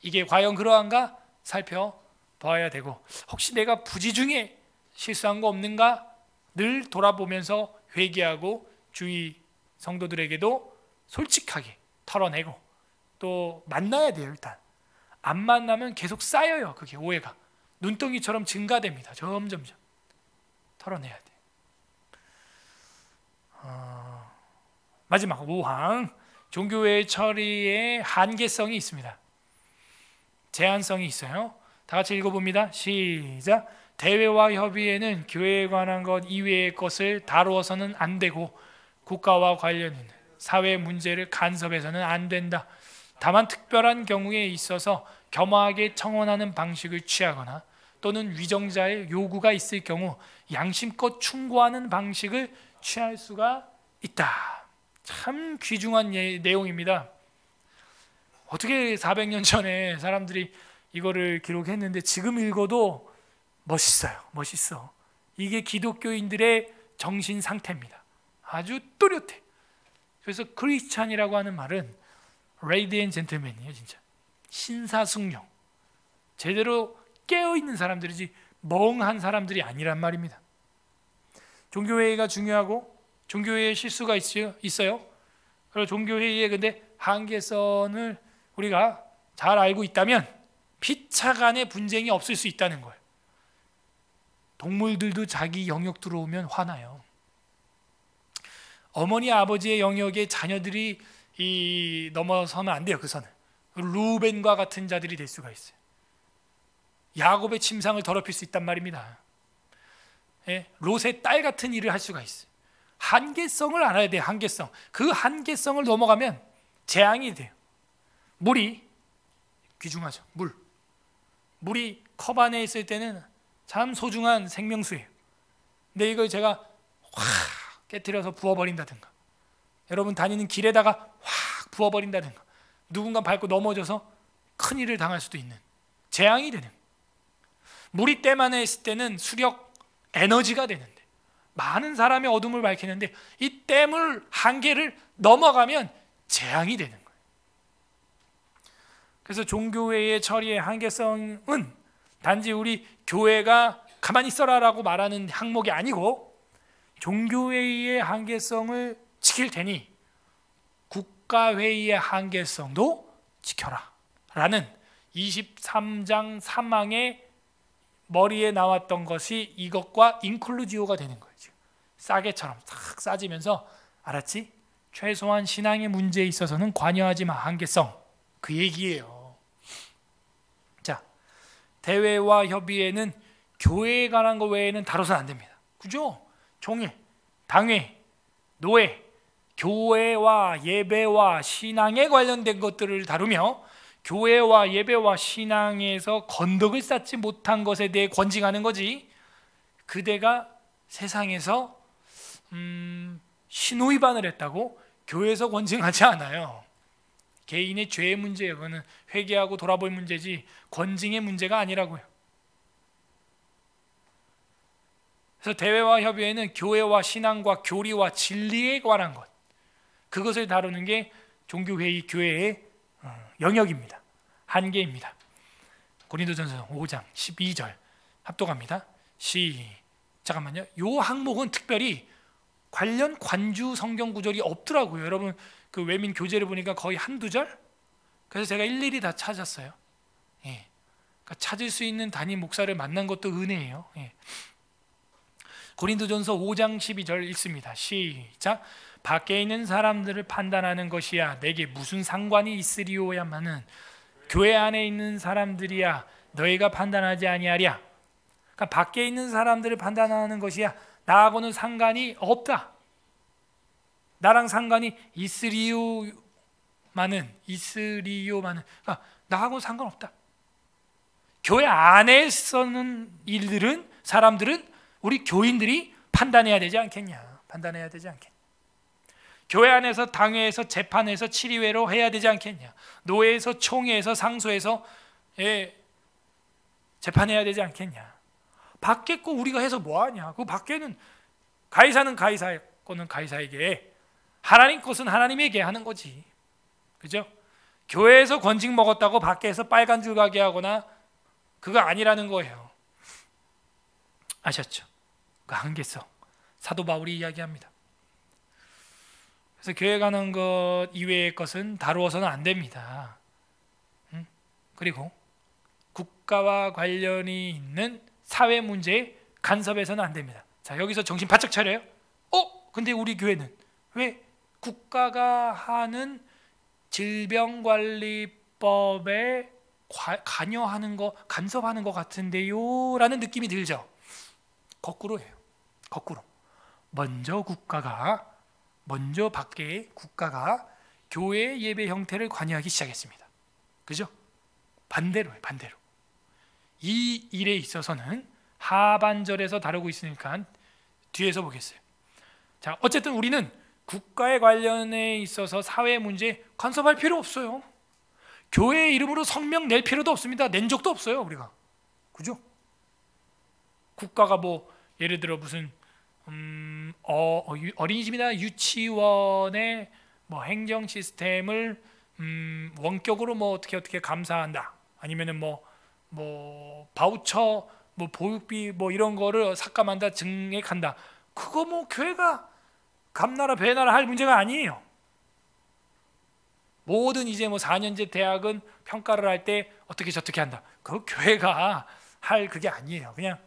이게 과연 그러한가 살펴봐야 되고, 혹시 내가 부지 중에 실수한 거 없는가 늘 돌아보면서 회개하고 주위 성도들에게도 솔직하게 털어내고, 또 만나야 돼요. 일단 안 만나면 계속 쌓여요. 그게 오해가 눈덩이처럼 증가됩니다. 점점점 털어내야 돼. 마지막 5항, 종교회의 처리의 한계성이 있습니다. 제한성이 있어요. 다 같이 읽어봅니다. 시작. 대회와 협의회는 교회에 관한 것 이외의 것을 다루어서는 안 되고, 국가와 관련 있는 사회 문제를 간섭해서는 안 된다. 다만 특별한 경우에 있어서 겸허하게 청원하는 방식을 취하거나 또는 위정자의 요구가 있을 경우 양심껏 충고하는 방식을 취할 수가 있다. 참 귀중한 내용입니다. 어떻게 400년 전에 사람들이 이거를 기록했는데 지금 읽어도 멋있어요. 멋있어. 이게 기독교인들의 정신 상태입니다. 아주 또렷해. 그래서 크리스찬이라고 하는 말은 레이디 앤 젠틀맨이에요. 진짜 신사숙녀, 제대로 깨어있는 사람들이지 멍한 사람들이 아니란 말입니다. 종교회의가 중요하고 종교회의에 실수가 있어요. 그리고 종교회의에 근데 한계선을 우리가 잘 알고 있다면 피차 간의 분쟁이 없을 수 있다는 거예요. 동물들도 자기 영역 들어오면 화나요. 어머니 아버지의 영역에 자녀들이 넘어서면 안 돼요. 그 선을. 루벤과 같은 자들이 될 수가 있어요. 야곱의 침상을 더럽힐 수 있단 말입니다. 롯의 딸 같은 일을 할 수가 있어요. 한계성을 알아야 돼요. 한계성. 그 한계성을 넘어가면 재앙이 돼요. 물이 귀중하죠. 물이 컵 안에 있을 때는 참 소중한 생명수예요. 근데 이걸 제가 확 깨트려서 부어버린다든가, 여러분 다니는 길에다가 확 부어버린다든가, 누군가 밟고 넘어져서 큰일을 당할 수도 있는, 재앙이 되는, 물이 댐 안에 있을 때는 수력 에너지가 되는데 많은 사람의 어둠을 밝히는데 이 댐을 한계를 넘어가면 재앙이 되는 거예요. 그래서 종교회의 처리의 한계성은 단지 우리 교회가 가만히 있어라라고 말하는 항목이 아니고, 종교회의의 한계성을 지킬 테니 국가회의의 한계성도 지켜라 라는 23장 3항의 머리에 나왔던 것이 이것과 인클루지오가 되는 거예요. 지금 싸개처럼 싹 싸지면서, 알았지? 최소한 신앙의 문제에 있어서는 관여하지 마. 한계성. 그 얘기예요. 자, 대회와 협의회는 교회에 관한 것 외에는 다뤄서는 안 됩니다. 그죠? 종일, 당회, 노회, 교회와 예배와 신앙에 관련된 것들을 다루며 교회와 예배와 신앙에서 건덕을 쌓지 못한 것에 대해 권징하는 거지, 그대가 세상에서 신호위반을 했다고 교회에서 권징하지 않아요. 개인의 죄의 문제예요. 그거는 회개하고 돌아볼 문제지 권징의 문제가 아니라고요. 그래서 대회와 협의회는 교회와 신앙과 교리와 진리에 관한 것, 그것을 다루는 게 종교회의 교회의 영역입니다. 한계입니다. 고린도전서 5장 12절 합독합니다. 잠깐만요. 이 항목은 특별히 관련 관주 성경 구절이 없더라고요. 여러분 그 외민 교재를 보니까 거의 한두 절? 그래서 제가 일일이 다 찾았어요. 그러니까 찾을 수 있는 담임 목사를 만난 것도 은혜예요. 고린도전서 5장 12절 읽습니다. 시작. 밖에 있는 사람들을 판단하는 것이야 내게 무슨 상관이 있으리오야마는 교회 안에 있는 사람들이야 너희가 판단하지 아니하랴. 그러니까 밖에 있는 사람들을 판단하는 것이야 나하고는 상관이 없다. 나랑 상관이 있으리요마는 그러니까 나하고는 상관없다. 교회 안에 쓰는 일들은, 사람들은 우리 교인들이 판단해야 되지 않겠냐? 판단해야 되지 않겠냐? 교회 안에서, 당회에서, 재판에서, 치리회로 해야 되지 않겠냐? 노회에서, 총회에서, 상소에서 재판해야 되지 않겠냐? 밖에 거 우리가 해서 뭐하냐? 그 밖에는 가이사는 가이사 거는 가이사에게, 하나님 것은 하나님에게 하는 거지. 그죠? 교회에서 권직 먹었다고 밖에서 빨간 줄 가게 하거나 그거 아니라는 거예요. 아셨죠? 그 한계성 사도 바울이 이야기합니다. 그래서 교회 가는 것 이외의 것은 다루어서는 안 됩니다. 그리고 국가와 관련이 있는 사회 문제에 간섭해서는 안 됩니다. 자, 여기서 정신 바짝 차려요. 근데 우리 교회는 왜 국가가 하는 질병관리법에 관여하는 거, 간섭하는 것 같은데요? 라는 느낌이 들죠. 거꾸로예요. 거꾸로. 먼저 밖에 국가가 교회 예배 형태를 관여하기 시작했습니다. 그죠? 반대로예요. 반대로. 이 일에 있어서는 하반절에서 다루고 있으니까 뒤에서 보겠어요. 자, 어쨌든 우리는 국가에 관련해 있어서 사회 문제에 간섭할 필요 없어요. 교회 이름으로 성명 낼 필요도 없습니다. 낸 적도 없어요, 우리가. 그죠? 국가가 뭐 예를 들어 무슨 어린이집이나 유치원의 뭐 행정 시스템을 원격으로 뭐 어떻게 감사한다. 아니면은 뭐 바우처, 뭐 보육비 뭐 이런 거를 삭감한다, 증액한다. 그거 뭐 교회가 감나라 배나라 할 문제가 아니에요. 모든 이제 뭐 4년제 대학은 평가를 할 때 어떻게 저떻게 한다. 그거 교회가 할 그게 아니에요. 그냥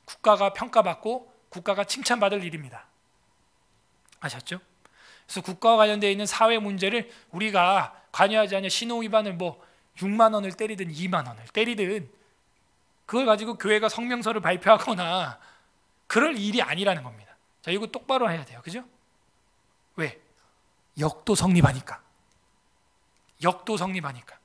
국가가 평가받고 국가가 칭찬받을 일입니다. 아셨죠? 그래서 국가와 관련되어 있는 사회 문제를 우리가 관여하지 않냐. 신호 위반을 뭐 6만 원을 때리든 2만 원을 때리든 그걸 가지고 교회가 성명서를 발표하거나 그럴 일이 아니라는 겁니다. 자, 이거 똑바로 해야 돼요. 그죠? 왜? 역도 성립하니까. 역도 성립하니까.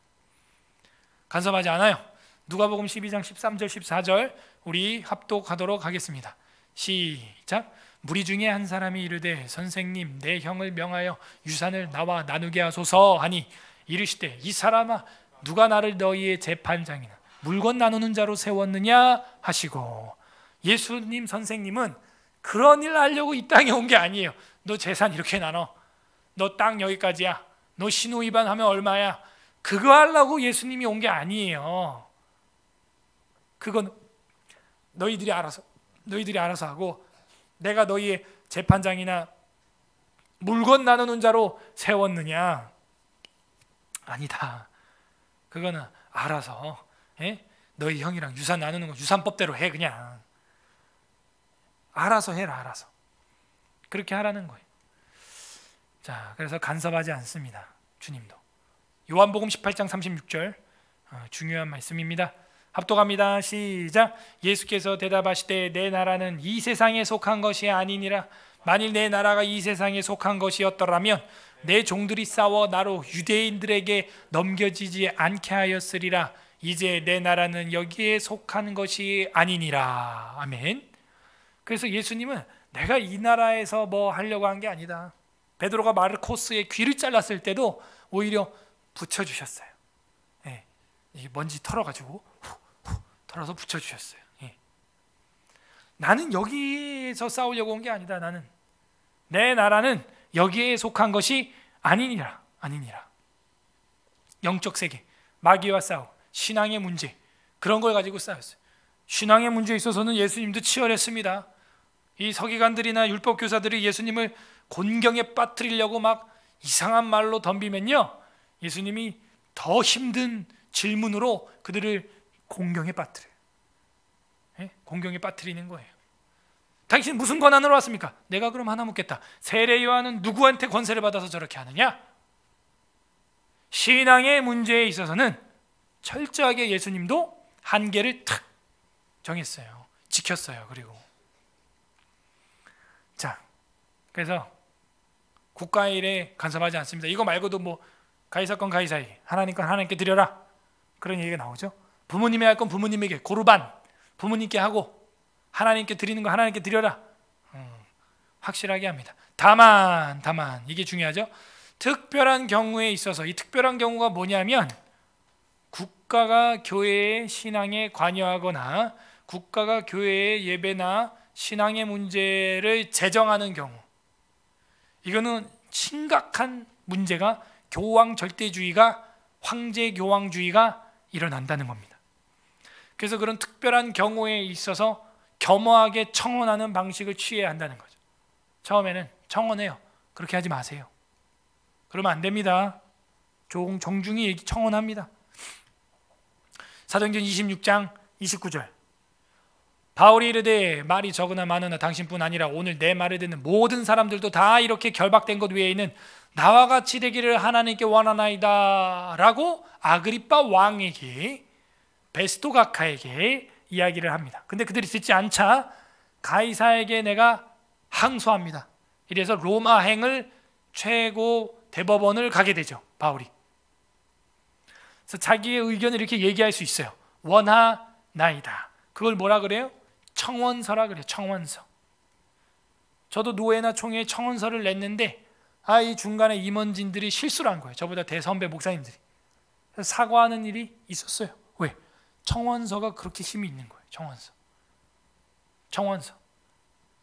간섭하지 않아요. 누가복음 12장 13절 14절 우리 합독하도록 하겠습니다. 시작. 무리 중에 한 사람이 이르되 선생님 내 형을 명하여 유산을 나와 나누게 하소서 하니 이르시되 이 사람아 누가 나를 너희의 재판장이나 물건 나누는 자로 세웠느냐 하시고, 예수님 선생님은 그런 일 하려고 이 땅에 온 게 아니에요. 너 재산 이렇게 나눠, 너 땅 여기까지야, 너 신호 위반하면 얼마야, 그거 하려고 예수님이 온 게 아니에요. 그건 너희들이 알아서 하고, 내가 너희의 재판장이나 물건 나누는 자로 세웠느냐? 아니다. 그거는 알아서 너희 형이랑 유산 나누는 거 유산법대로 해. 그냥 알아서 해라. 알아서 그렇게 하라는 거예요. 자, 그래서 간섭하지 않습니다. 주님도. 요한복음 18장 36절 중요한 말씀입니다. 합독합니다. 시작. 예수께서 대답하시되 내 나라는 이 세상에 속한 것이 아니니라. 만일 내 나라가 이 세상에 속한 것이었더라면 내 종들이 싸워 나로 유대인들에게 넘겨지지 않게 하였으리라. 이제 내 나라는 여기에 속한 것이 아니니라. 아멘. 그래서 예수님은 내가 이 나라에서 뭐 하려고 한 게 아니다. 베드로가 마르코스의 귀를 잘랐을 때도 오히려 붙여주셨어요. 이 먼지 털어가지고 털어서 붙여주셨어요. 나는 여기에서 싸우려고 온 게 아니다. 나는 내 나라는 여기에 속한 것이 아니니라. 영적 세계, 마귀와 싸움, 신앙의 문제, 그런 걸 가지고 싸웠어요. 신앙의 문제에 있어서는 예수님도 치열했습니다. 이 서기관들이나 율법 교사들이 예수님을 곤경에 빠뜨리려고 막 이상한 말로 덤비면요, 예수님이 더 힘든 질문으로 그들을 공경에 빠뜨려요. 공경에 빠뜨리는 거예요. 당신 무슨 권한으로 왔습니까? 내가 그럼 하나 묻겠다. 세례 요한은 누구한테 권세를 받아서 저렇게 하느냐? 신앙의 문제에 있어서는 철저하게 예수님도 한계를 탁 정했어요. 지켰어요. 그리고 자, 그래서 국가의 일에 간섭하지 않습니다. 이거 말고도 뭐 가이사 건 가이사에게, 하나님 건 하나님께 드려라, 그런 얘기가 나오죠. 부모님이 할 건 부모님에게, 고르반 부모님께 하고 하나님께 드리는 거 하나님께 드려라. 확실하게 합니다. 다만 이게 중요하죠. 특별한 경우에 있어서, 이 특별한 경우가 뭐냐면 국가가 교회의 신앙에 관여하거나 국가가 교회의 예배나 신앙의 문제를 제정하는 경우, 이거는 심각한 문제가, 교황 절대주의가, 황제 교황주의가 일어난다는 겁니다. 그래서 그런 특별한 경우에 있어서 겸허하게 청원하는 방식을 취해야 한다는 거죠. 처음에는 청원해요. 그렇게 하지 마세요. 그러면 안 됩니다. 정중히 청원합니다. 사도행전 26장 29절, 바울이 이르되 말이 적으나 많으나 당신뿐 아니라 오늘 내 말을 듣는 모든 사람들도 다 이렇게 결박된 것 외에는 나와 같이 되기를 하나님께 원하나이다 라고 아그리빠 왕에게, 베스토 각하에게 이야기를 합니다. 근데 그들이 듣지 않자 가이사에게 내가 항소합니다. 이래서 로마행을 최고 대법원을 가게 되죠, 바울이. 그래서 자기의 의견을 이렇게 얘기할 수 있어요. 원하나이다. 그걸 뭐라 그래요? 청원서라 그래요. 청원서. 저도 노회나 총회에 청원서를 냈는데 이 중간에 임원진들이 실수를 한 거예요. 저보다 대선배 목사님들이. 그래서 사과하는 일이 있었어요. 왜? 청원서가 그렇게 힘이 있는 거예요. 청원서.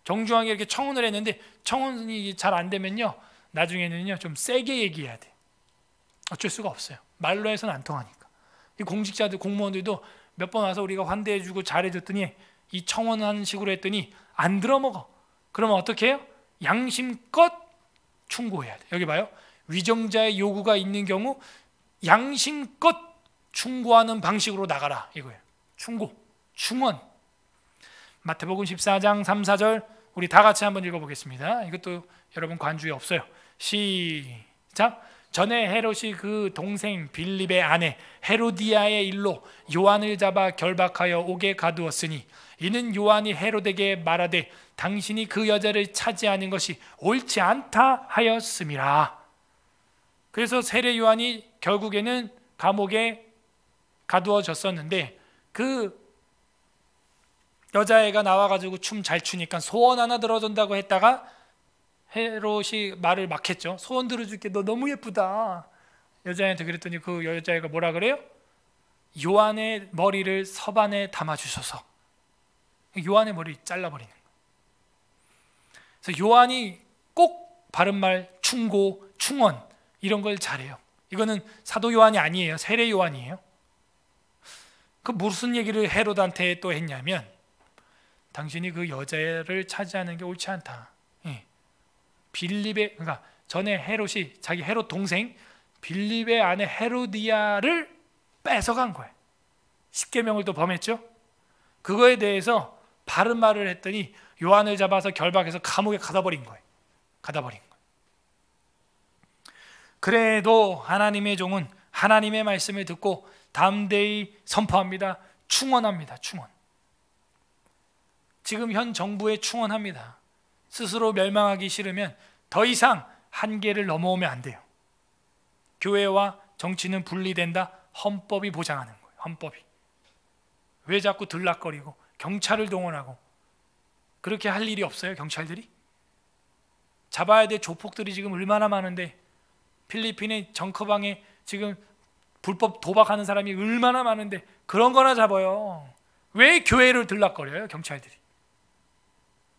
정중하게 이렇게 청원을 했는데 청원이 잘 안 되면요, 나중에는요 좀 세게 얘기해야 돼. 어쩔 수가 없어요. 말로 해서는 안 통하니까. 이 공직자들, 공무원들도 몇 번 와서 우리가 환대해주고 잘해줬더니 이 청원하는 식으로 했더니 안 들어먹어. 그러면 어떻게 해요? 양심껏 충고해야 돼. 여기 봐요. 위정자의 요구가 있는 경우 양심껏 충고하는 방식으로 나가라 이거예요. 충원. 마태복음 14장 3, 4절 우리 다 같이 한번 읽어보겠습니다. 이것도 여러분 관주에 없어요. 시작. 전에 헤롯이 그 동생 빌립의 아내 헤로디아의 일로 요한을 잡아 결박하여 옥에 가두었으니 이는 요한이 헤롯에게 말하되 당신이 그 여자를 차지하는 것이 옳지 않다 하였음이라. 그래서 세례 요한이 결국에는 감옥에 가두어졌었는데 그 여자애가 나와가지고 춤 잘 추니까 소원 하나 들어준다고 했다가 헤롯이 말을 막 했죠. 소원 들어줄게, 너 너무 예쁘다. 여자애한테 그랬더니 그 여자애가 뭐라 그래요? 요한의 머리를 서반에 담아주셔서 요한의 머리를 잘라버리는 거예요. 그래서 요한이 꼭 바른말, 충고, 충원 이런 걸 잘해요. 이거는 사도 요한이 아니에요. 세례 요한이에요. 그 무슨 얘기를 헤롯한테 또 했냐면 당신이 그 여자를 차지하는 게 옳지 않다. 빌립의, 그러니까 전에 헤롯이 자기 헤롯 동생 빌립의 아내 헤로디아를 뺏어간 거예요. 십계명을 또 범했죠. 그거에 대해서 바른 말을 했더니 요한을 잡아서 결박해서 감옥에 가둬버린 거예요. 그래도 하나님의 종은 하나님의 말씀을 듣고 담대히 선포합니다. 충원합니다. 충원. 지금 현 정부에 충원합니다. 스스로 멸망하기 싫으면 더 이상 한계를 넘어오면 안 돼요. 교회와 정치는 분리된다. 헌법이 보장하는 거예요. 헌법이. 왜 자꾸 들락거리고 경찰을 동원하고 그렇게 할 일이 없어요. 경찰들이 잡아야 될 조폭들이 지금 얼마나 많은데, 필리핀의 정커방에 지금 불법 도박하는 사람이 얼마나 많은데 그런 거나 잡아요. 왜 교회를 들락거려요? 경찰들이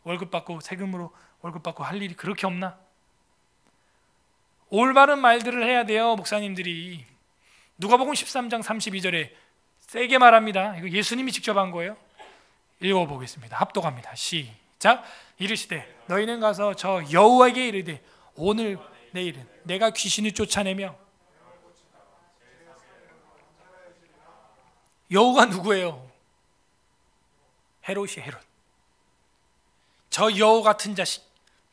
월급 받고 세금으로 월급 받고 할 일이 그렇게 없나? 올바른 말들을 해야 돼요. 목사님들이. 누가복음 13장 32절에 세게 말합니다. 이거 예수님이 직접 한 거예요. 읽어보겠습니다. 합독합니다. 시작. 이르시되 너희는 가서 저 여호와에게 이르되 오늘 내일은 내가 귀신을 쫓아내며. 여호가 누구예요? 헤롯이 헤롯. 저 여호 같은 자식,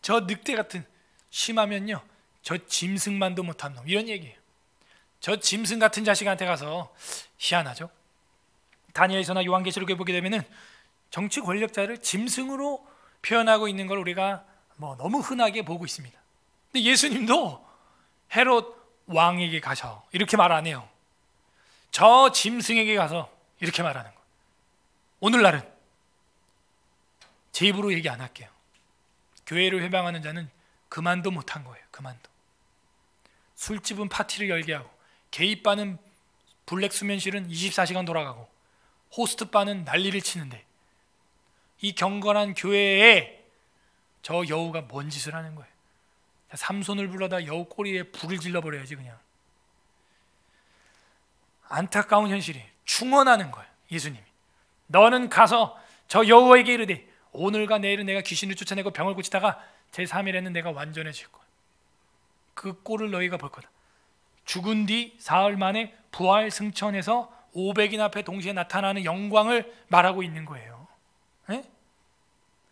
저 늑대 같은, 심하면요 저 짐승만도 못한 놈, 이런 얘기예요. 저 짐승 같은 자식한테 가서, 희한하죠? 다니엘서나 요한계시록에 보게 되면은 정치 권력자를 짐승으로 표현하고 있는 걸 우리가 너무 흔하게 보고 있습니다. 근데 예수님도 헤롯 왕에게 가서 이렇게 말 안 해요. 저 짐승에게 가서 이렇게 말하는 거예요. 오늘날은 제 입으로 얘기 안 할게요. 교회를 회방하는 자는 그만도 못한 거예요. 그만도. 술집은 파티를 열게 하고, 게이바는 블랙 수면실은 24시간 돌아가고, 호스트바는 난리를 치는데, 이 경건한 교회에 저 여우가 뭔 짓을 하는 거예요. 삼손을 불러다 여우 꼬리에 불을 질러버려야지 그냥. 안타까운 현실이 충언하는 거예요. 예수님이 너는 가서 저 여우에게 이르되 오늘과 내일은 내가 귀신을 쫓아내고 병을 고치다가 제3일에는 내가 완전해질 거야. 그 꼴을 너희가 볼 거다. 죽은 뒤 사흘 만에 부활 승천해서 500인 앞에 동시에 나타나는 영광을 말하고 있는 거예요. 네?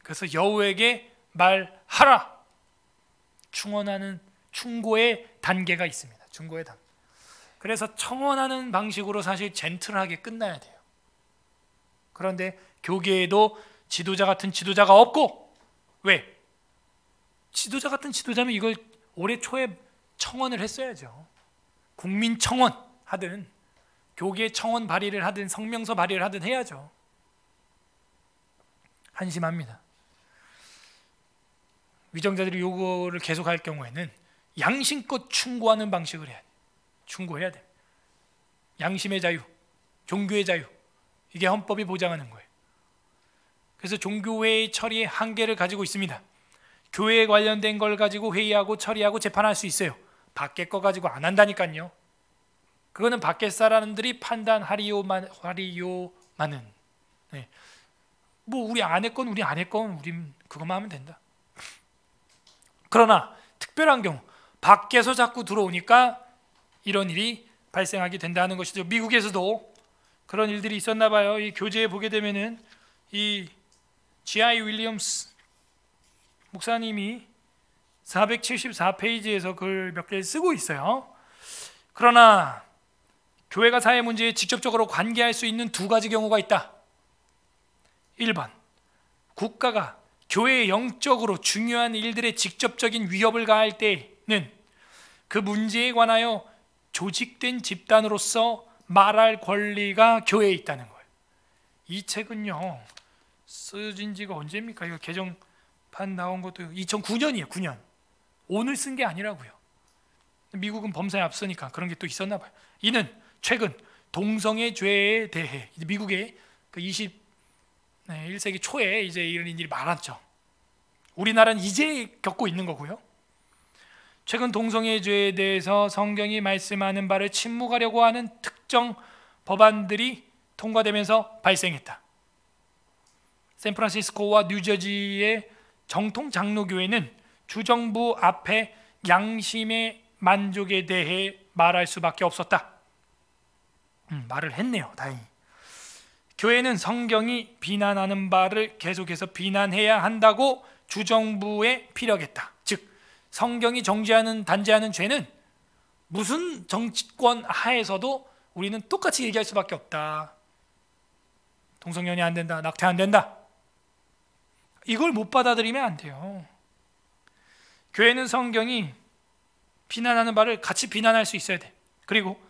그래서 여우에게 말하라. 충언하는 충고의 단계가 있습니다. 충고의 단계. 그래서 청언하는 방식으로 사실 젠틀하게 끝나야 돼요. 그런데 교계에도 지도자 같은 지도자가 없고, 왜? 지도자 같은 지도자면 이걸 올해 초에 청원을 했어야죠. 국민 청원 하든 교계 청원 발의를 하든 성명서 발의를 하든 해야죠. 한심합니다. 위정자들이 요구를 계속할 경우에는 양심껏 충고하는 방식을 해야 돼요. 충고해야 돼요. 양심의 자유, 종교의 자유, 이게 헌법이 보장하는 거예요. 그래서 종교회의 처리의 한계를 가지고 있습니다. 교회에 관련된 걸 가지고 회의하고 처리하고 재판할 수 있어요. 밖에 거 가지고 안 한다니까요. 그거는 밖에 사람들이 판단하리요만은. 네. 뭐 우리 안에 건 우리 안에 건 우린 그것만 하면 된다. 그러나 특별한 경우 밖에서 자꾸 들어오니까 이런 일이 발생하게 된다는 것이죠. 미국에서도 그런 일들이 있었나 봐요. 이 교재에 보게 되면은 이 G.I. 윌리엄스 목사님이 474페이지에서 글 몇 개를 쓰고 있어요. 그러나 교회가 사회 문제에 직접적으로 관계할 수 있는 두 가지 경우가 있다. 1번, 국가가 교회의 영적으로 중요한 일들에 직접적인 위협을 가할 때는 그 문제에 관하여 조직된 집단으로서 말할 권리가 교회에 있다는 거예요. 이 책은요 쓰진 지가 언제입니까? 이거 개정판 나온 것도 2009년이에요. 9년. 오늘 쓴 게 아니라고요. 미국은 범사에 앞서니까 그런 게 또 있었나 봐요. 이는 최근 동성애 죄에 대해 미국의 그 21세기 초에 이제 이런 일이 많았죠. 우리나라는 이제 겪고 있는 거고요. 최근 동성애 죄에 대해서 성경이 말씀하는 바를 침묵하려고 하는 특정 법안들이 통과되면서 발생했다. 샌프란시스코와 뉴저지의 정통 장로교회는 주정부 앞에 양심의 만족에 대해 말할 수밖에 없었다. 말을 했네요. 다행히. 교회는 성경이 비난하는 바를 계속해서 비난해야 한다고 주정부에 피력했다. 즉 성경이 정죄하는 단죄하는 죄는 무슨 정치권 하에서도 우리는 똑같이 얘기할 수밖에 없다. 동성연애 안 된다, 낙태 안 된다. 이걸 못 받아들이면 안 돼요. 교회는 성경이 비난하는 바를 같이 비난할 수 있어야 돼. 그리고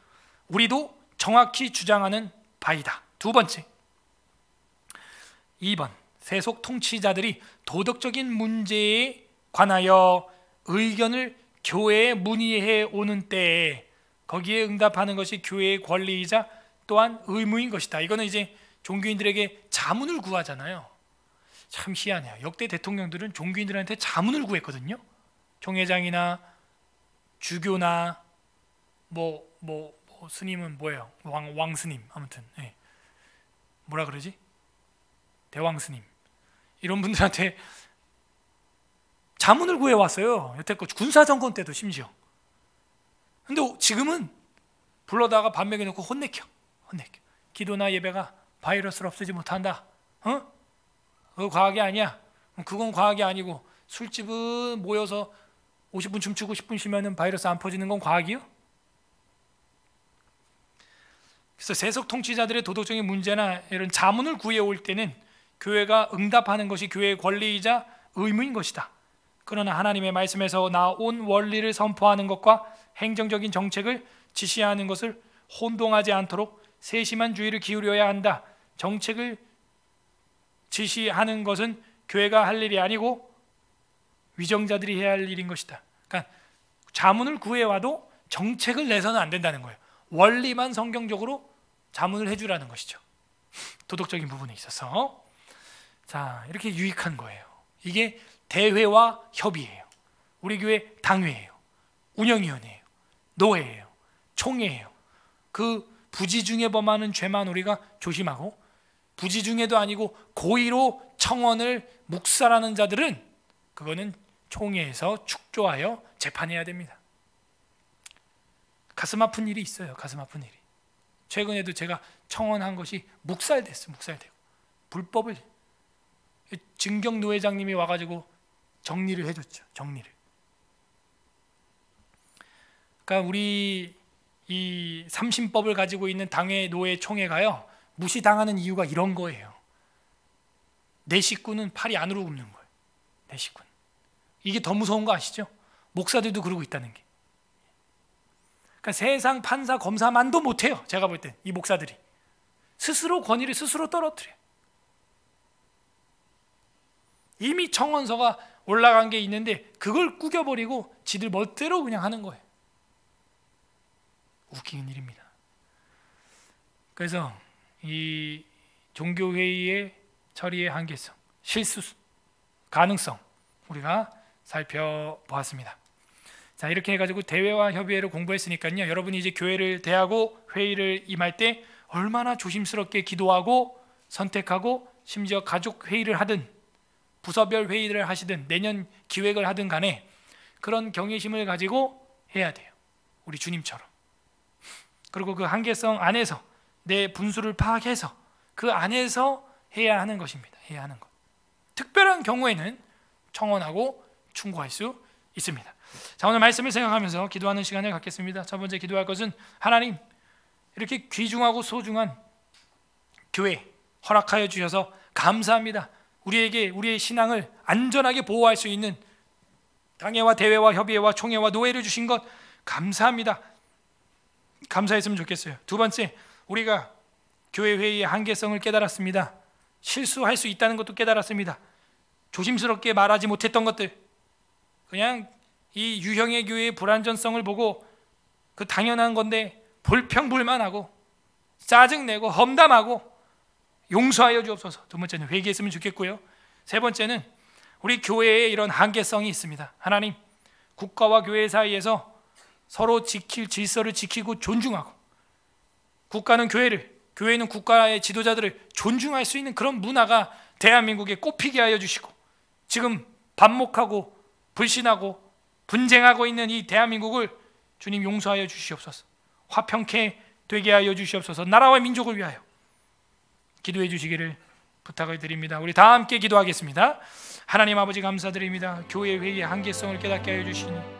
우리도 정확히 주장하는 바이다. 두 번째, 2번, 세속 통치자들이 도덕적인 문제에 관하여 의견을 교회에 문의해 오는 때에 거기에 응답하는 것이 교회의 권리이자 또한 의무인 것이다. 이거는 이제 종교인들에게 자문을 구하잖아요. 참 희한해요. 역대 대통령들은 종교인들한테 자문을 구했거든요. 총회장이나 주교나 뭐 스님은 뭐예요? 왕스님 아무튼 뭐라 그러지? 대왕스님 이런 분들한테 자문을 구해왔어요. 여태껏 군사정권 때도 심지어. 근데 지금은 불러다가 밥 먹여놓고 혼내켜. 기도나 예배가 바이러스를 없애지 못한다. 그거 과학이 아니야. 그건 과학이 아니고 술집은 모여서 50분 춤추고 10분 쉬면 바이러스 안 퍼지는 건 과학이요? 그래서 세속 통치자들의 도덕적인 문제나 이런 자문을 구해올 때는 교회가 응답하는 것이 교회의 권리이자 의무인 것이다. 그러나 하나님의 말씀에서 나온 원리를 선포하는 것과 행정적인 정책을 지시하는 것을 혼동하지 않도록 세심한 주의를 기울여야 한다. 정책을 지시하는 것은 교회가 할 일이 아니고 위정자들이 해야 할 일인 것이다. 그러니까 자문을 구해와도 정책을 내서는 안 된다는 거예요. 원리만 성경적으로 자문을 해주라는 것이죠. 도덕적인 부분에 있어서. 자, 이렇게 유익한 거예요. 이게 대회와 협의예요. 우리 교회 당회예요, 운영위원회예요, 노회예요, 총회예요. 그 부지 중에 범하는 죄만 우리가 조심하고, 부지 중에도 아니고 고의로 청원을 묵살하는 자들은 그거는 총회에서 축조하여 재판해야 됩니다. 가슴 아픈 일이 있어요. 가슴 아픈 일이. 최근에도 제가 청원한 것이 묵살됐어요. 묵살되고 불법을 증경노회장님이 와가지고 정리를 해줬죠. 정리를. 그러니까 우리 이 삼신법을 가지고 있는 당회, 노회, 총회가요, 무시당하는 이유가 이런 거예요. 내 식구는 팔이 안으로 굽는 거예요. 내 식구는. 이게 더 무서운 거 아시죠? 목사들도 그러고 있다는 게. 그러니까 세상 판사, 검사만도 못해요. 제가 볼 땐 이 목사들이 스스로 권위를 스스로 떨어뜨려요. 이미 청원서가 올라간 게 있는데 그걸 꾸겨버리고 지들 멋대로 그냥 하는 거예요. 웃기는 일입니다. 그래서 이 종교회의의 처리의 한계성, 실수 가능성 우리가 살펴보았습니다. 자, 이렇게 해가지고 대회와 협의회를 공부했으니까요, 여러분이 이제 교회를 대하고 회의를 임할 때 얼마나 조심스럽게 기도하고 선택하고, 심지어 가족 회의를 하든 부서별 회의를 하시든 내년 기획을 하든 간에 그런 경외심을 가지고 해야 돼요. 우리 주님처럼. 그리고 그 한계성 안에서 내 분수를 파악해서 그 안에서 해야 하는 것입니다. 해야 하는 것. 특별한 경우에는 청원하고 충고할 수 있습니다. 자, 오늘 말씀을 생각하면서 기도하는 시간을 갖겠습니다. 첫 번째 기도할 것은, 하나님, 이렇게 귀중하고 소중한 교회 허락하여 주셔서 감사합니다. 우리에게 우리의 신앙을 안전하게 보호할 수 있는 당회와 대회와 협의회와 총회와 노회를 주신 것 감사합니다. 감사했으면 좋겠어요. 두 번째, 우리가 교회 회의의 한계성을 깨달았습니다. 실수할 수 있다는 것도 깨달았습니다. 조심스럽게 말하지 못했던 것들, 그냥 이 유형의 교회의 불완전성을 보고 그 당연한 건데 불평불만하고 짜증내고 험담하고 용서하여 주옵소서. 두 번째는 회개했으면 좋겠고요. 세 번째는 우리 교회에 이런 한계성이 있습니다. 하나님, 국가와 교회 사이에서 서로 지킬 질서를 지키고 존중하고, 국가는 교회를, 교회는 국가의 지도자들을 존중할 수 있는 그런 문화가 대한민국에 꽃피게 하여 주시고, 지금 반목하고 불신하고 분쟁하고 있는 이 대한민국을 주님 용서하여 주시옵소서. 화평케 되게 하여 주시옵소서. 나라와 민족을 위하여 기도해 주시기를 부탁을 드립니다. 우리 다 함께 기도하겠습니다. 하나님 아버지, 감사드립니다. 교회 회의의 한계성을 깨닫게 하여 주시니